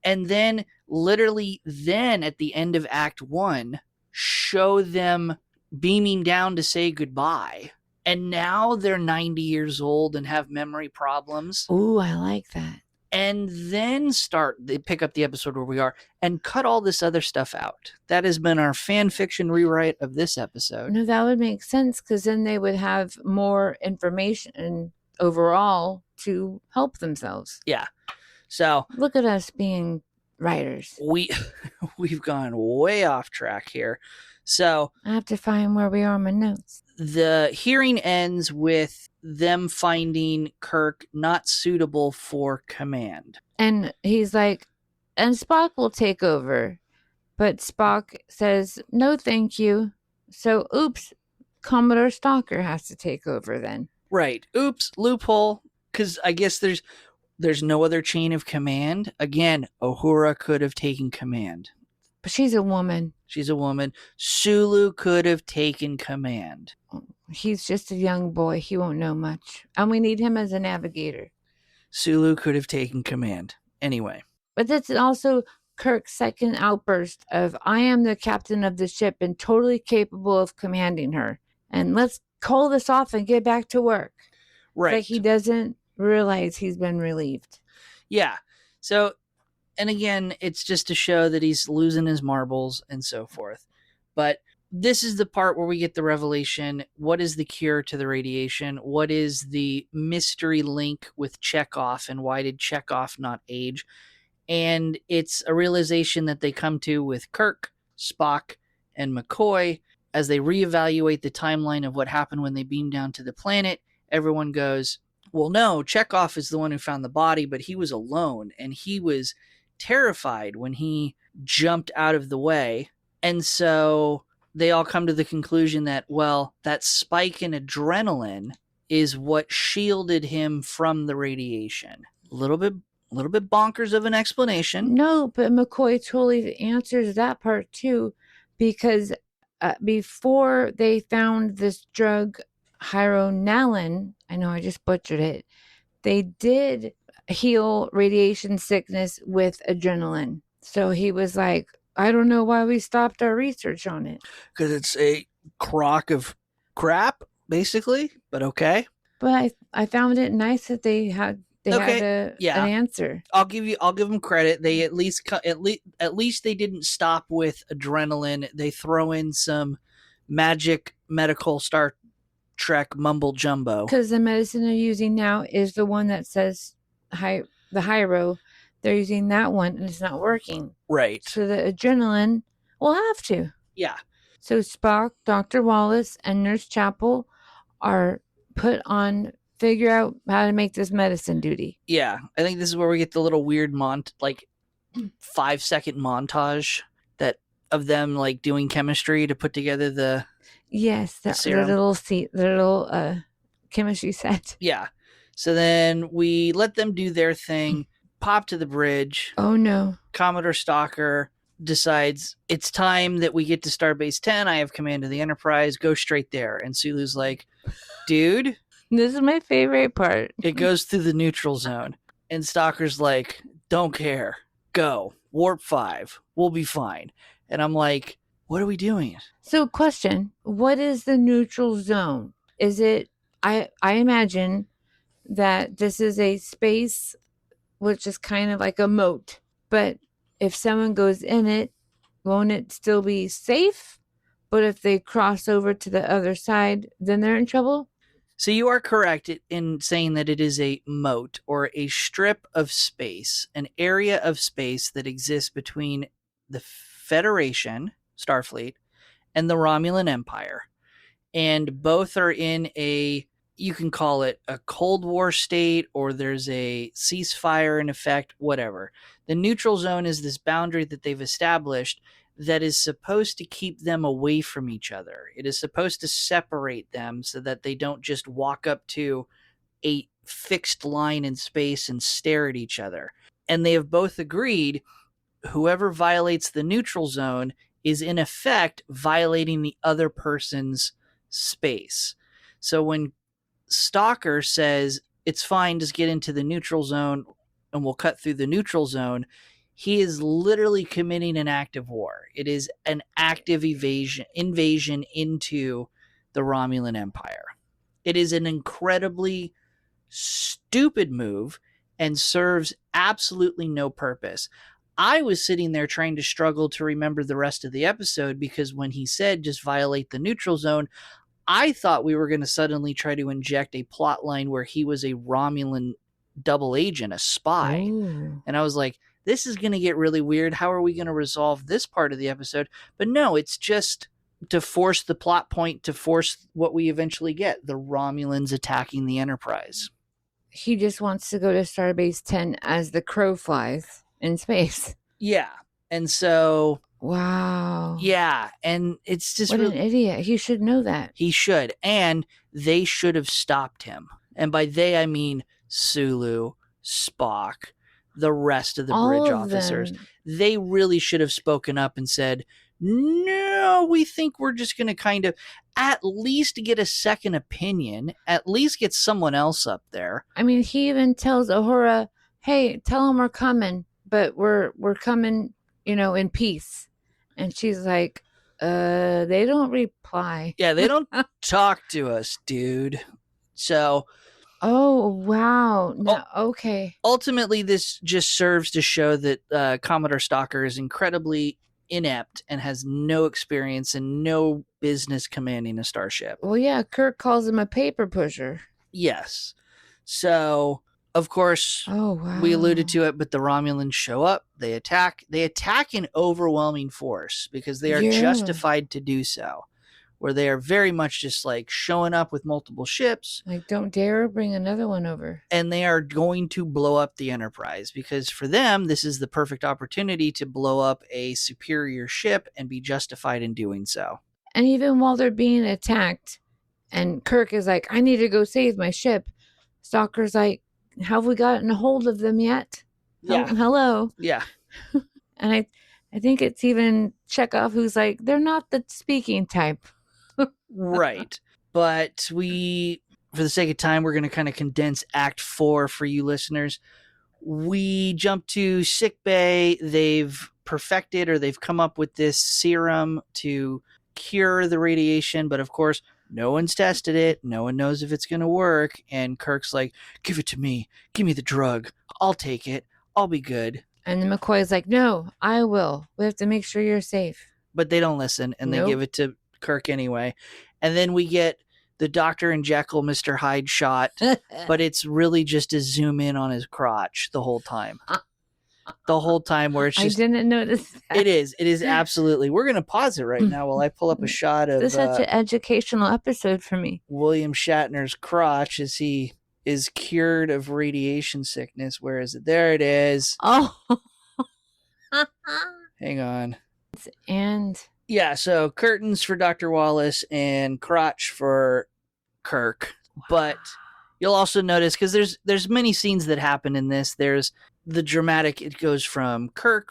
And then literally then at the end of Act 1, show them beaming down to say goodbye. And now they're 90 years old and have memory problems. Ooh, I like that. And then they pick up the episode where we are and cut all this other stuff out. That has been our fan fiction rewrite of this episode. No, that would make sense because then they would have more information overall to help themselves. Yeah. So look at us being writers. We've gone way off track here. So I have to find where we are on my notes. The hearing ends with them finding Kirk not suitable for command. And he's like, and Spock will take over. But Spock says, no, thank you. So, oops, Commodore Stocker has to take over then. Right. Oops, loophole. Because I guess there's no other chain of command. Again, Uhura could have taken command. But she's a woman. She's a woman. Sulu could have taken command. He's just a young boy. He won't know much. And we need him as a navigator. Sulu could have taken command. Anyway. But that's also Kirk's second outburst of, I am the captain of the ship and totally capable of commanding her. And let's call this off and get back to work. Right. Like he doesn't realize he's been relieved. Yeah. So, and again, it's just to show that he's losing his marbles and so forth. But this is the part where we get the revelation. What is the cure to the radiation? What is the mystery link with Chekov, and why did Chekov not age? And it's a realization that they come to with Kirk, Spock, and McCoy as they reevaluate the timeline of what happened when they beamed down to the planet. Everyone goes, well, no, Chekov is the one who found the body, but he was alone, and he was terrified when he jumped out of the way. And so they all come to the conclusion that, well, that spike in adrenaline is what shielded him from the radiation. A little bit bonkers of an explanation. No, but McCoy totally answers that part too, because before they found this drug, Hyronalin, I know I just butchered it, they did heal radiation sickness with adrenaline. So he was like, I don't know why we stopped our research on it. Because it's a crock of crap, basically, but okay. But I found it nice that they had an answer. I'll give them credit. They at least they didn't stop with adrenaline. They throw in some magic medical Star Trek mumble jumbo. Because the medicine they're using now is the one that says the Hyro. They're using that one and it's not working. Right. So the adrenaline will have to. Yeah. So Spock, Dr. Wallace, and Nurse Chapel are put on figure out how to make this medicine duty. Yeah. I think this is where we get the little weird 5-second montage of them like doing chemistry to put together the little chemistry set. Yeah. So then we let them do their thing, pop to the bridge. Oh no. Commodore Stocker decides it's time that we get to Starbase 10. I have command of the Enterprise. Go straight there. And Sulu's like, dude. This is my favorite part. It goes through the neutral zone. And Stocker's like, don't care. Go. Warp 5. We'll be fine. And I'm like, what are we doing? So question, what is the neutral zone? Is it, I imagine that this is a space which is kind of like a moat. But if someone goes in it, won't it still be safe? But if they cross over to the other side, then they're in trouble? So you are correct in saying that it is a moat, or a strip of space, an area of space that exists between the Federation, Starfleet, and the Romulan Empire. And both are in you can call it a Cold War state, or there's a ceasefire in effect, whatever. The neutral zone is this boundary that they've established that is supposed to keep them away from each other. It is supposed to separate them so that they don't just walk up to a fixed line in space and stare at each other. And they have both agreed whoever violates the neutral zone is in effect violating the other person's space. So when Stocker says, it's fine, just get into the neutral zone and we'll cut through the neutral zone, he is literally committing an act of war. It is an active invasion into the Romulan Empire. It is an incredibly stupid move and serves absolutely no purpose. I was sitting there trying to struggle to remember the rest of the episode, because when he said just violate the neutral zone, I thought we were going to suddenly try to inject a plot line where he was a Romulan double agent, a spy. Ooh. And I was like, this is going to get really weird. How are we going to resolve this part of the episode? But no, it's just to force the plot point, to force what we eventually get, the Romulans attacking the Enterprise. He just wants to go to Starbase 10 as the crow flies in space. Yeah. And so... Wow. Yeah. And it's just... What an idiot. He should know that. He should. And they should have stopped him. And by they, I mean Sulu, Spock, the rest of the bridge officers. They really should have spoken up and said, no, we think we're just going to kind of at least get a second opinion, at least get someone else up there. I mean, he even tells Uhura, hey, tell him we're coming, but we're coming, in peace. And she's like, they don't reply. Yeah, they don't talk to us, dude. So, oh, wow. No, okay. ultimately, this just serves to show that Commodore Stocker is incredibly inept and has no experience and no business commanding a starship. Well, yeah, Kirk calls him a paper pusher. Yes. So, of course, Oh, wow. we alluded to it, but the Romulans show up. They attack. They attack in overwhelming force because they are justified to do so. Where they are very much just like showing up with multiple ships. Like, don't dare bring another one over. And they are going to blow up the Enterprise because for them, this is the perfect opportunity to blow up a superior ship and be justified in doing so. And even while they're being attacked, and Kirk is like, I need to go save my ship. Stocker's like, have we gotten a hold of them yet? Yeah. Hello. Yeah. And I think it's even Chekov who's like, they're not the speaking type. Right. But for the sake of time, we're going to kind of condense Act 4 for you listeners. We jump to sickbay. They've perfected or they've come up with this serum to cure the radiation, but of course, no one's tested it. No one knows if it's going to work. And Kirk's like, give it to me. Give me the drug. I'll take it. I'll be good. And McCoy's like, no, I will. We have to make sure you're safe. But they don't listen, and they give it to Kirk anyway. And then we get the Dr. and Jekyll, Mr. Hyde shot, but it's really just a zoom in on his crotch the whole time. The whole time where it's just... I didn't notice that. It is absolutely. We're going to pause it right now while I pull up a shot of... This is such an educational episode for me. William Shatner's crotch as he is cured of radiation sickness. Where is it? There it is. Oh. Hang on. And... Yeah, so curtains for Dr. Wallace and crotch for Kirk. But you'll also notice, because there's many scenes that happen in this. There's the dramatic, it goes from Kirk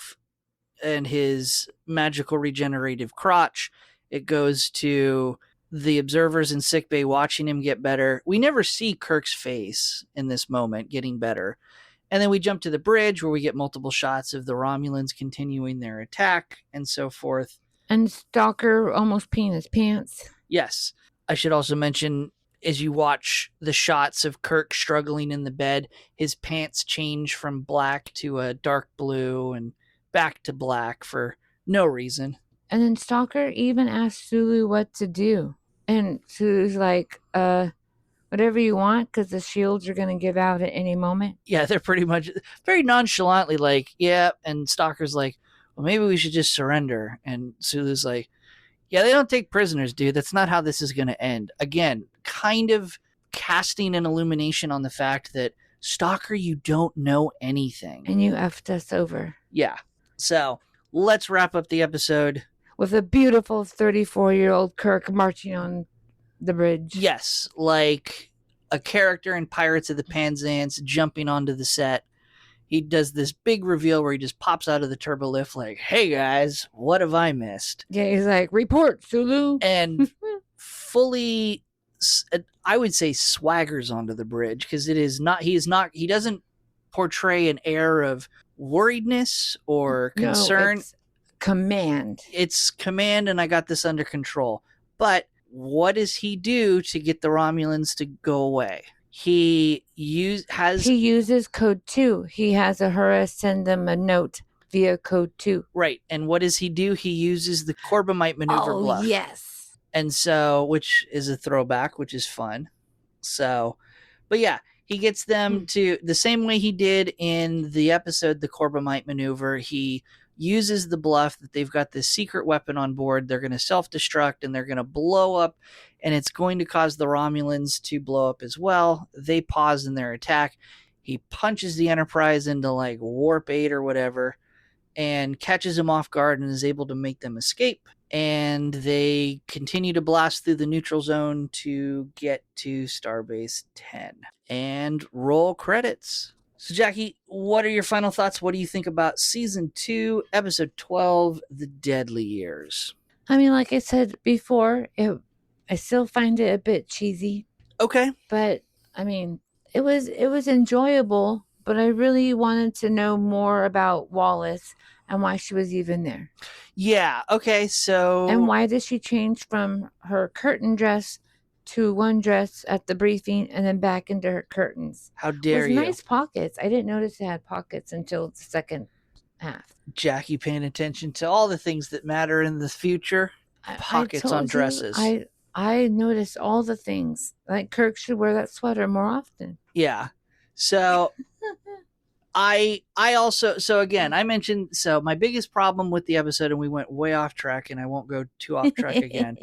and his magical regenerative crotch. It goes to the observers in sickbay watching him get better. We never see Kirk's face in this moment getting better. And then we jump to the bridge where we get multiple shots of the Romulans continuing their attack and so forth. And Stocker almost peeing his pants. Yes. I should also mention, as you watch the shots of Kirk struggling in the bed, his pants change from black to a dark blue and back to black for no reason. And then Stocker even asks Sulu what to do. And Sulu's like, whatever you want, because the shields are going to give out at any moment. Yeah, they're pretty much very nonchalantly like, yeah. And Stocker's like, well, maybe we should just surrender. And Sulu's like, yeah, they don't take prisoners, dude. That's not how this is going to end. Again, kind of casting an illumination on the fact that, Stocker, you don't know anything. And you effed us over. Yeah. So let's wrap up the episode. With a beautiful 34-year-old Kirk marching on the bridge. Yes, like a character in Pirates of the Penzance jumping onto the set. He does this big reveal where he just pops out of the turbolift like, hey guys, what have I missed? Yeah, he's like, report, Sulu. And fully, I would say, swaggers onto the bridge because he doesn't portray an air of worriedness or concern. No, it's command. It's command and I got this under control. But what does he do to get the Romulans to go away? He uses code 2. He has Uhura send them a note via code 2. Right. And what does he do? He uses the Corbomite maneuver bluff. Oh, yes. And so, which is a throwback, which is fun. So, but yeah, he gets them to, the same way he did in the episode, the Corbomite maneuver, he uses the bluff that they've got this secret weapon on board. They're going to self-destruct and they're going to blow up, and it's going to cause the Romulans to blow up as well. They pause in their attack. He punches the Enterprise into like warp 8 or whatever and catches them off guard and is able to make them escape. And they continue to blast through the neutral zone to get to Starbase 10. And roll credits. So, Jackie, what are your final thoughts? What do you think about season 2, episode 12, The Deadly Years? I mean, like I said before, I still find it a bit cheesy, Okay. but I mean, it was enjoyable, but I really wanted to know more about Wallace and why she was even there. Yeah, okay, so... And why did she change from her curtain dress to one dress at the briefing and then back into her curtains? How dare With you? nice pockets. I didn't notice it had pockets until the second half. Jackie paying attention to all the things that matter in the future. Pockets on dresses. I noticed all the things. Like Kirk should wear that sweater more often. Yeah. So I also, so again, I mentioned, so my biggest problem with the episode, and we went way off track, and I won't go too off track again,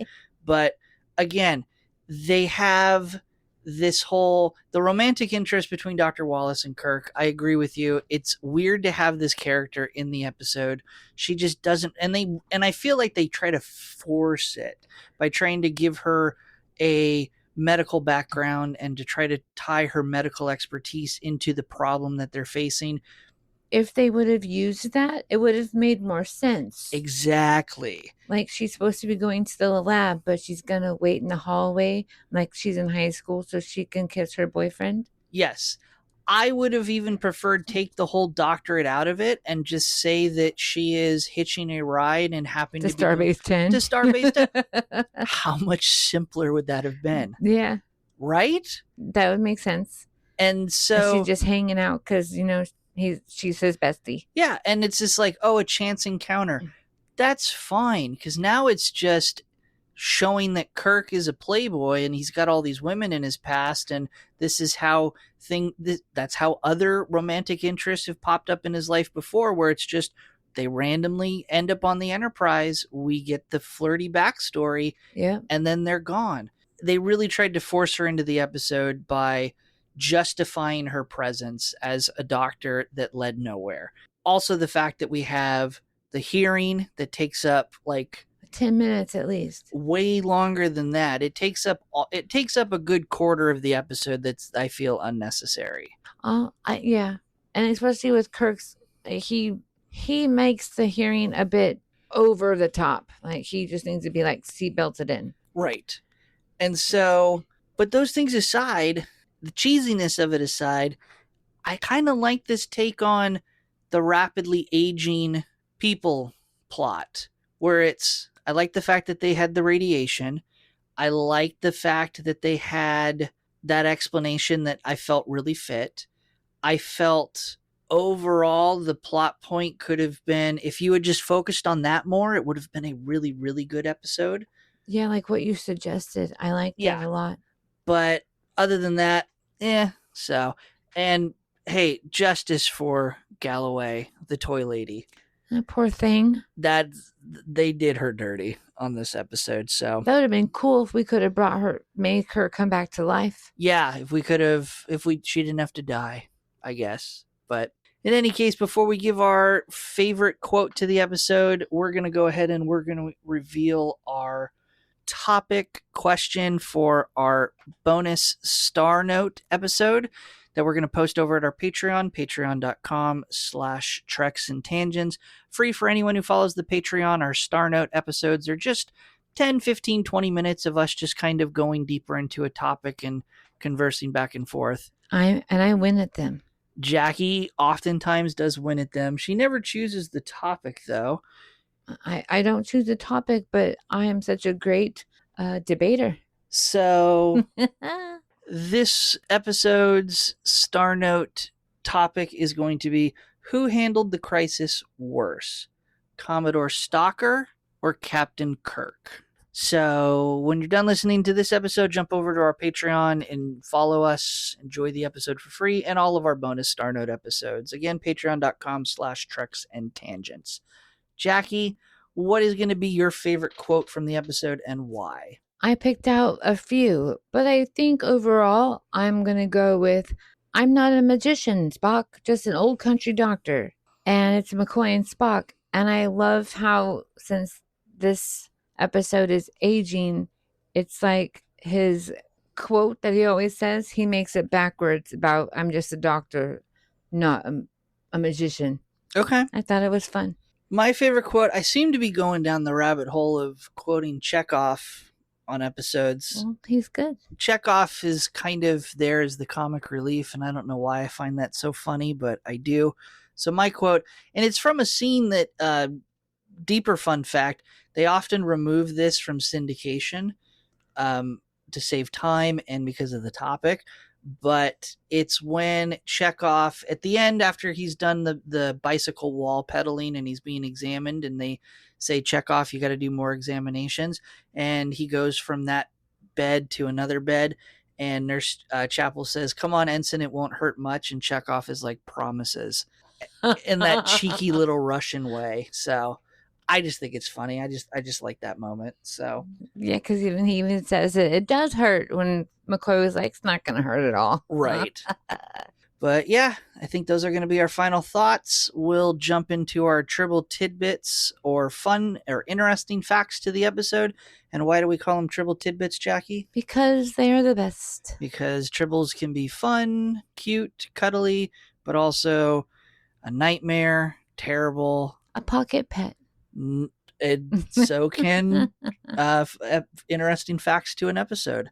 but again, they have this whole, the romantic interest between Dr. Wallace and Kirk. I agree with you. It's weird to have this character in the episode. She just doesn't, and I feel like they try to force it by trying to give her a medical background and to try to tie her medical expertise into the problem that they're facing. If they would have used that, it would have made more sense. Exactly. Like she's supposed to be going to the lab, but she's going to wait in the hallway like she's in high school so she can kiss her boyfriend. Yes. I would have even preferred take the whole doctorate out of it and just say that she is hitching a ride and happening to Starbase 10. To Starbase 10. How much simpler would that have been? Yeah. Right? That would make sense. And so... And she's just hanging out because, you know, she's his bestie. Yeah, and it's just like, oh, a chance encounter. That's fine, because now it's just showing that Kirk is a playboy and he's got all these women in his past, and this is how that's how other romantic interests have popped up in his life before, where it's just they randomly end up on the Enterprise, we get the flirty backstory, yeah, and then they're gone. They really tried to force her into the episode by justifying her presence as a doctor that led nowhere. Also, the fact that we have the hearing that takes up like 10 minutes at least, way longer than that. It takes up a good quarter of the episode that's, I feel, unnecessary. Yeah, and especially with Kirk's, he makes the hearing a bit over the top. Like he just needs to be like seatbelted in. Right. And so, but those things aside, the cheesiness of it aside, I kind of like this take on the rapidly aging people plot, where I like the fact that they had the radiation. I like the fact that they had that explanation that I felt really fit. I felt overall the plot point could have been, if you had just focused on that more, it would have been a really, really good episode. Yeah, like what you suggested. I like that a lot. But other than that, so. And hey, justice for Galloway, the toy lady. That poor thing. That they did her dirty on this episode. So that would have been cool if we could have make her come back to life. Yeah, she didn't have to die, I guess. But in any case, before we give our favorite quote to the episode, we're going to go ahead and we're going to reveal our topic question for our bonus Star Note episode that we're going to post over at our Patreon, patreon.com/Treks and Tangents. Free for anyone who follows the Patreon. Our Star Note episodes are just 10, 15, 20 minutes of us just kind of going deeper into a topic and conversing back and forth. I win at them. Jackie oftentimes does win at them. She never chooses the topic, though. I don't choose the topic, but I am such a great debater. So this episode's Star Note topic is going to be, who handled the crisis worse, Commodore Stocker or Captain Kirk? So when you're done listening to this episode, jump over to our Patreon and follow us. Enjoy the episode for free and all of our bonus Star Note episodes. Again, patreon.com/Treks and Tangents. Jackie, what is going to be your favorite quote from the episode and why? I picked out a few, but I think overall I'm going to go with, I'm not a magician, Spock, just an old country doctor. And it's McCoy and Spock. And I love how, since this episode is aging, it's like his quote that he always says, he makes it backwards about, I'm just a doctor. not a magician. Okay. I thought it was fun. My favorite quote, I seem to be going down the rabbit hole of quoting Chekov on episodes. Well, he's good. Chekov is kind of there as the comic relief, and I don't know why I find that so funny, but I do. So my quote, and it's from a scene that, deeper fun fact, they often remove this from syndication to save time and because of the topic. But it's when Chekov, at the end, after he's done the bicycle wall pedaling and he's being examined, and they say, Chekov, you got to do more examinations. And he goes from that bed to another bed. And Nurse Chapel says, come on, Ensign, it won't hurt much. And Chekov is like, promises. In that cheeky little Russian way. So I just think it's funny. I just like that moment. So Yeah, because he even says it does hurt when McCoy was like, it's not going to hurt at all. right. But yeah, I think those are going to be our final thoughts. We'll jump into our Tribble tidbits or fun or interesting facts to the episode. And why do we call them Tribble tidbits, Jackie? Because they are the best. Because Tribbles can be fun, cute, cuddly, but also a nightmare, terrible, a pocket pet. And so can interesting facts to an episode.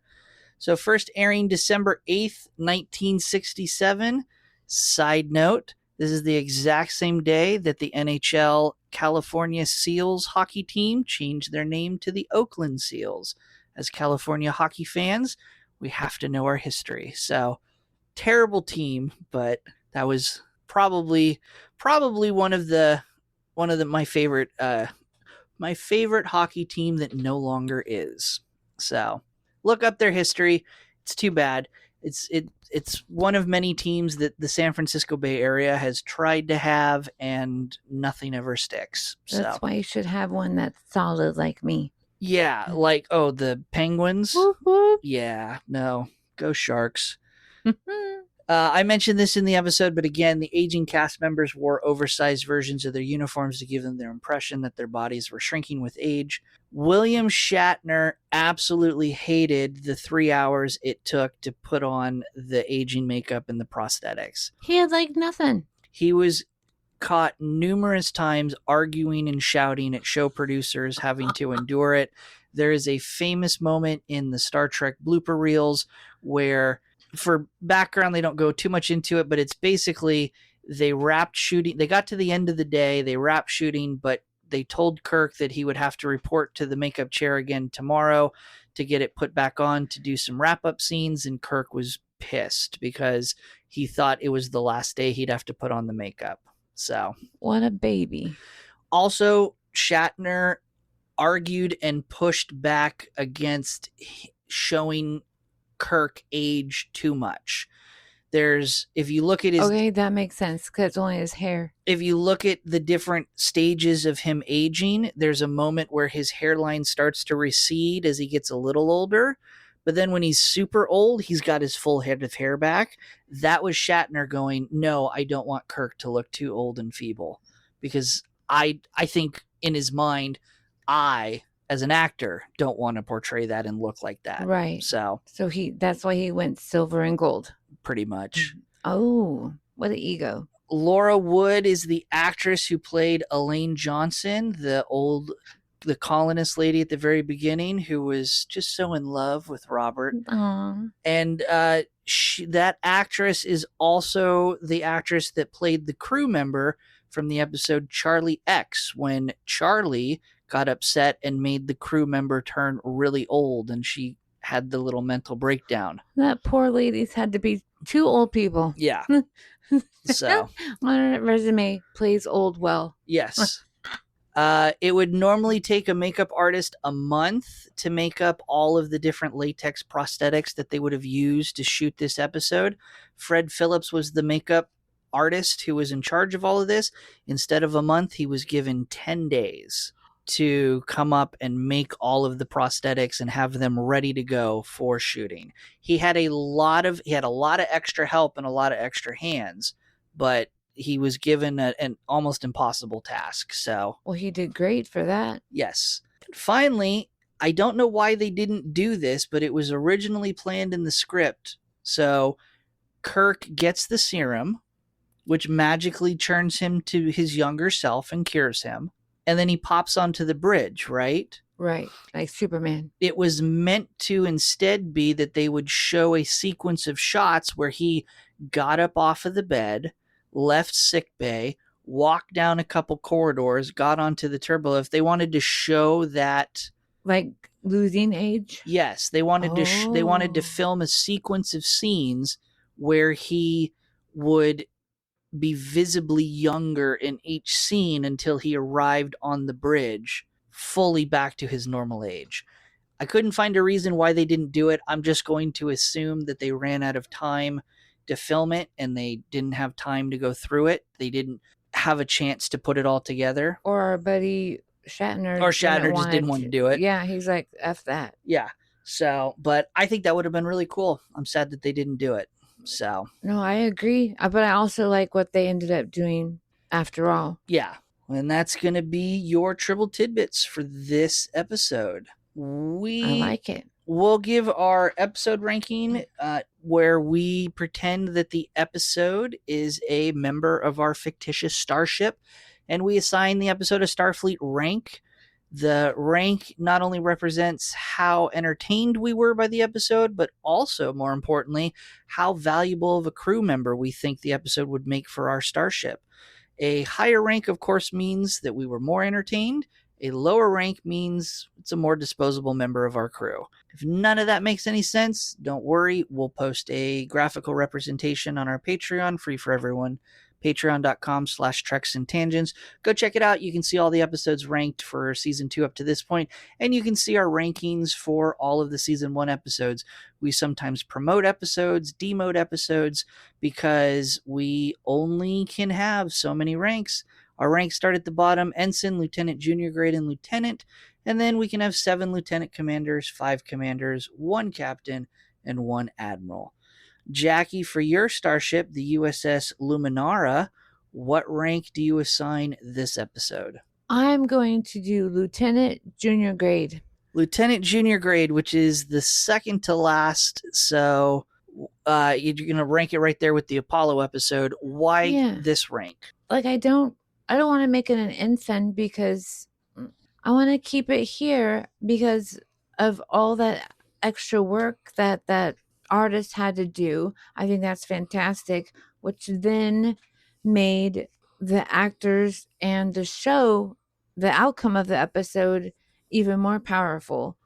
So first airing December 8th, 1967. Side note, this is the exact same day that the NHL California Seals hockey team changed their name to the Oakland Seals. As California hockey fans, we have to know our history. So terrible team, but that was probably one of my favorite hockey team that no longer is. So look up their history. It's too bad. It's one of many teams that the San Francisco Bay Area has tried to have, and nothing ever sticks. That's why you should have one that's solid like me. Yeah, like the Penguins. Whoop, whoop. Yeah, no, go Sharks. I mentioned this in the episode, but again, the aging cast members wore oversized versions of their uniforms to give them their impression that their bodies were shrinking with age. William Shatner absolutely hated the 3 hours it took to put on the aging makeup and the prosthetics. He had like nothing. He was caught numerous times arguing and shouting at show producers, having to endure it. There is a famous moment in the Star Trek blooper reels where, for background, they don't go too much into it, but it's basically they wrapped shooting. They got to the end of the day, they wrapped shooting, but they told Kirk that he would have to report to the makeup chair again tomorrow to get it put back on to do some wrap-up scenes, and Kirk was pissed because he thought it was the last day he'd have to put on the makeup. So what a baby. Also, Shatner argued and pushed back against showing Kirk age too much. If you look at his... Okay, that makes sense, because it's only his hair. If you look at the different stages of him aging, there's a moment where his hairline starts to recede as he gets a little older. But then when he's super old, he's got his full head of hair back. That was Shatner going, no, I don't want Kirk to look too old and feeble. Because I think in his mind, as an actor, don't want to portray that and look like that. Right. So that's why he went silver and gold. Pretty much. Oh, what an ego. Laura Wood is the actress who played Elaine Johnson, the colonist lady at the very beginning who was just so in love with Robert. Aww. And that actress is also the actress that played the crew member from the episode Charlie X, when Charlie got upset and made the crew member turn really old, and she had the little mental breakdown. That poor lady's had to be 2 old people. Yeah. So on her resume, plays old well. Yes. It would normally take a makeup artist a month to make up all of the different latex prosthetics that they would have used to shoot this episode. Fred Phillips was the makeup artist who was in charge of all of this. Instead of a month, he was given 10 days to come up and make all of the prosthetics and have them ready to go for shooting. He had a lot of extra help and a lot of extra hands, but he was given an almost impossible task. So, well, he did great for that. Yes. Finally, I don't know why they didn't do this, but it was originally planned in the script. So Kirk gets the serum which magically turns him to his younger self and cures him. And then he pops onto the bridge, right? Right. Like Superman. It was meant to instead be that they would show a sequence of shots where he got up off of the bed, left sick bay, walked down a couple corridors, got onto the turbolift. They wanted to show that, like losing age. Yes, they wanted to Oh. film a sequence of scenes where he would be visibly younger in each scene until he arrived on the bridge, fully back to his normal age. I couldn't find a reason why they didn't do it. I'm just going to assume that they ran out of time to film it and they didn't have time to go through it. They didn't have a chance to put it all together. Or our buddy Shatner. Or Shatner just didn't want to do it. Yeah, he's like, F that. Yeah. So, but I think that would have been really cool. I'm sad that they didn't do it. So. No, I agree. But I also like what they ended up doing after all. Yeah. And that's going to be your Triple Tidbits for this episode. I like it. We'll give our episode ranking where we pretend that the episode is a member of our fictitious starship, and we assign the episode a Starfleet rank. The rank not only represents how entertained we were by the episode, but also, more importantly, how valuable of a crew member we think the episode would make for our starship. A higher rank, of course, means that we were more entertained. A lower rank means it's a more disposable member of our crew. If none of that makes any sense, don't worry. We'll post a graphical representation on our Patreon, free for everyone. Patreon.com/Treks and Tangents. Go check it out. You can see all the episodes ranked for season 2 up to this point, and you can see our rankings for all of the season 1 episodes. We sometimes promote episodes, demote episodes, because we only can have so many ranks. Our ranks start at the bottom: ensign, lieutenant, junior grade, and lieutenant. And then we can have 7 lieutenant commanders, 5 commanders, 1 captain, and 1 admiral. Jaci, for your starship, the USS Luminara, what rank do you assign this episode? I'm going to do lieutenant junior grade. Lieutenant junior grade, which is the second to last. So you're going to rank it right there with the Apollo episode. Why this rank? Like, I don't want to make it an ensign because I want to keep it here because of all that extra work that artist had to do. I think that's fantastic, which then made the actors and the show, the outcome of the episode, even more powerful.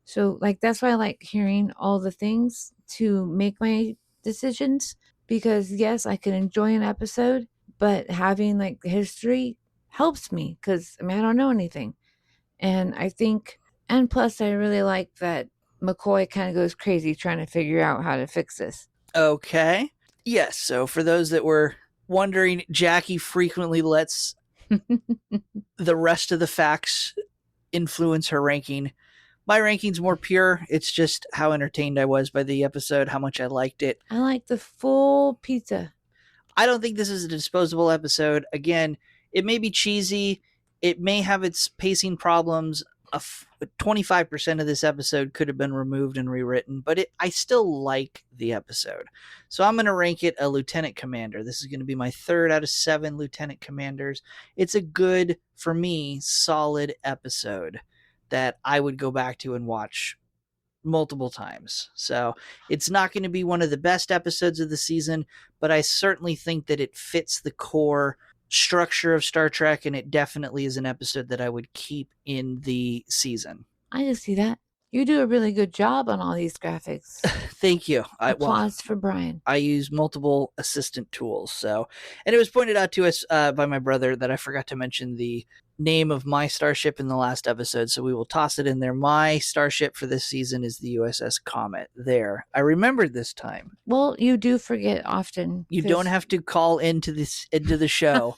So, like, that's why I like hearing all the things to make my decisions, because yes, I can enjoy an episode, but having like history helps me because I don't know anything. And I think, and plus I really like that McCoy kind of goes crazy trying to figure out how to fix this. Okay. Yes. So for those that were wondering, Jaci frequently lets the rest of the facts influence her ranking. My ranking's more pure. It's just how entertained I was by the episode, how much I liked it. I like the full pizza. I don't think this is a disposable episode. Again, it may be cheesy. It may have its pacing problems. 25% of this episode could have been removed and rewritten, but I still like the episode. So I'm going to rank it a lieutenant commander. This is going to be my 3rd out of 7 lieutenant commanders. It's a good, for me, solid episode that I would go back to and watch multiple times. So it's not going to be one of the best episodes of the season, but I certainly think that it fits the core structure of Star Trek, and it definitely is an episode that I would keep in the season. I can see that. You do a really good job on all these graphics. Thank you. Applause for Brian. I use multiple assistant tools. So, and it was pointed out to us by my brother that I forgot to mention the name of my starship in the last episode, so we will toss it in there. My starship for this season is the USS Comet. There, I remembered this time. Well, you do forget often. You don't have to call into the show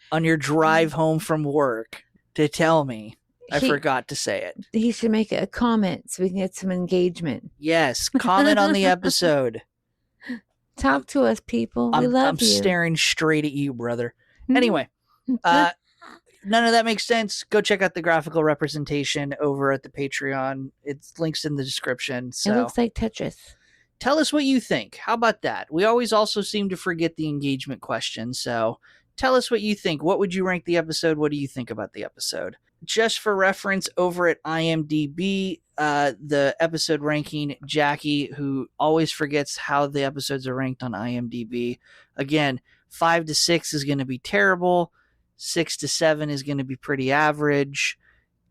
on your drive home from work to tell me I forgot to say it. He should make it a comment so we can get some engagement. Yes, comment on the episode. Talk to us, people. We love you. I'm staring straight at you, brother. Anyway, none of that makes sense. Go check out the graphical representation over at the Patreon. It's links in the description. So. It looks like Tetris. tell us what you think. How about that? We always also seem to forget the engagement question. So tell us what you think. What would you rank the episode? What do you think about the episode? Just for reference, over at IMDb, the episode ranking, Jaci, who always forgets how the episodes are ranked on IMDb. Again, 5 to 6 is going to be terrible. 6 to 7 is going to be pretty average.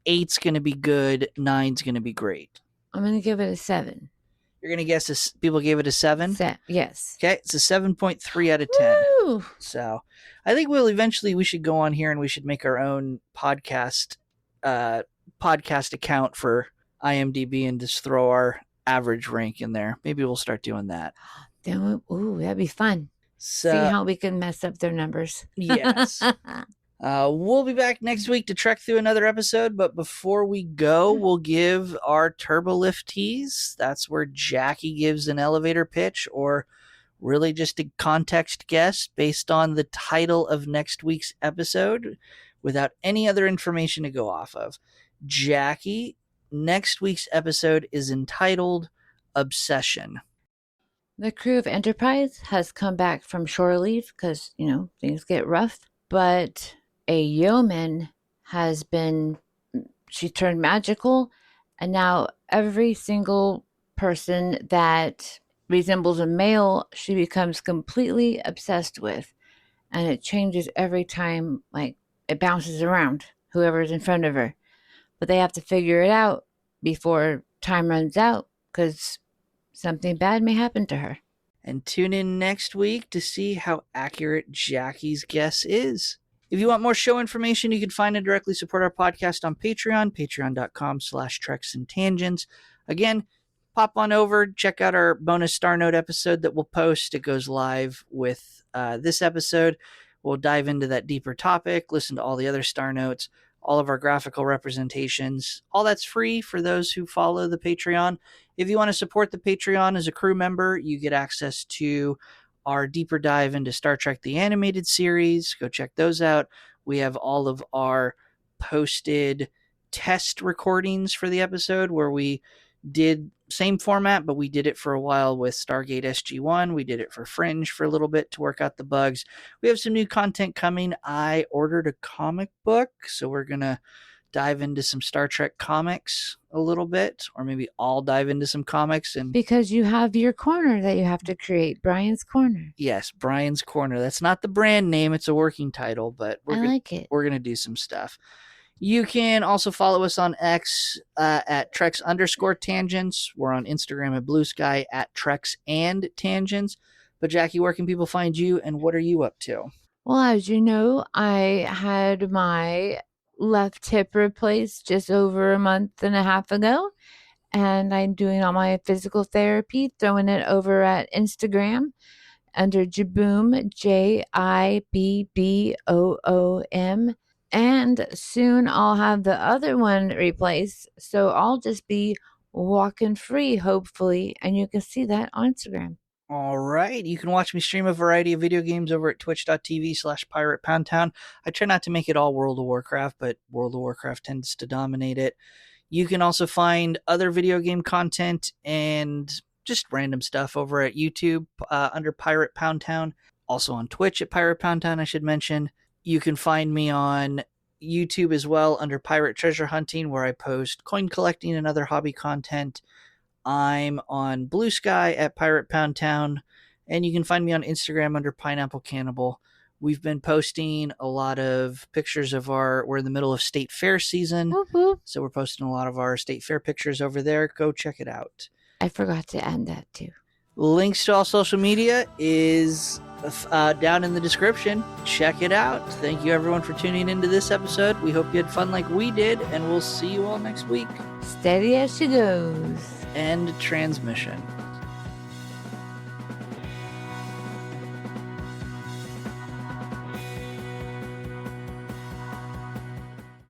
8's going to be good. 9's going to be great. I'm going to give it a 7. You're going to guess this, people gave it a 7? Yes. Okay, it's a 7.3 out of 10. Woo! So I think we should go on here and we should make our own podcast account for IMDb and just throw our average rank in there. Maybe we'll start doing that. That'd be fun. So, see how we can mess up their numbers. Yes. We'll be back next week to trek through another episode, but before we go, we'll give our Turbolift tease. That's where Jaci gives an elevator pitch, or really just a context guess based on the title of next week's episode without any other information to go off of. Jaci, next week's episode is entitled Obsession. The crew of Enterprise has come back from shore leave because, things get rough, but a yeoman she turned magical, and now every single person that resembles a male, she becomes completely obsessed with, and it changes every time, like it bounces around whoever's in front of her. But they have to figure it out before time runs out, because something bad may happen to her. And tune in next week to see how accurate Jaci's guess is. If you want more show information, you can find and directly support our podcast on Patreon, patreon.com/Treks and Tangents. Again, pop on over, check out our bonus Star Note episode that we'll post. It goes live with this episode. We'll dive into that deeper topic, listen to all the other Star Notes, all of our graphical representations. All that's free for those who follow the Patreon. If you want to support the Patreon as a crew member, you get access to our deeper dive into Star Trek the Animated Series. Go check those out. We have all of our posted test recordings for the episode where we did same format, but we did it for a while with Stargate SG-1. We did it for Fringe for a little bit to work out the bugs. We have some new content coming. I ordered a comic book, so we're going to dive into some Star Trek comics a little bit, or maybe I'll dive into some comics. And because you have your corner that you have to create, Brian's Corner. Yes, Brian's Corner. That's not the brand name. It's a working title, but like it. We're going to do some stuff. You can also follow us on X at Treks_Tangents. We're on Instagram at Blue Sky at Treks and Tangents. But Jaci, where can people find you, and what are you up to? Well, as you know, I had my left hip replaced just over a month and a half ago, and I'm doing all my physical therapy, throwing it over at Instagram under Jibboom, JIBBOOM. And soon I'll have the other one replaced, so I'll just be walking free, hopefully, and you can see that on Instagram. All right. You can watch me stream a variety of video games over at twitch.tv/PiratePoundTown. I try not to make it all World of Warcraft, but World of Warcraft tends to dominate it. You can also find other video game content and just random stuff over at YouTube under Pirate Pound Town. Also on Twitch at Pirate Pound Town, I should mention. You can find me on YouTube as well under Pirate Treasure Hunting, where I post coin collecting and other hobby content. I'm on Blue Sky at Pirate Pound Town, and you can find me on Instagram under Pineapple Cannibal. We've been posting a lot of pictures of we're in the middle of State Fair season, so we're posting a lot of our State Fair pictures over there. Go check it out. I forgot to add that too. Links to all social media is down in the description. Check it out. Thank you everyone for tuning into this episode. We hope you had fun like we did, and we'll see you all next week. Steady as she goes. End transmission.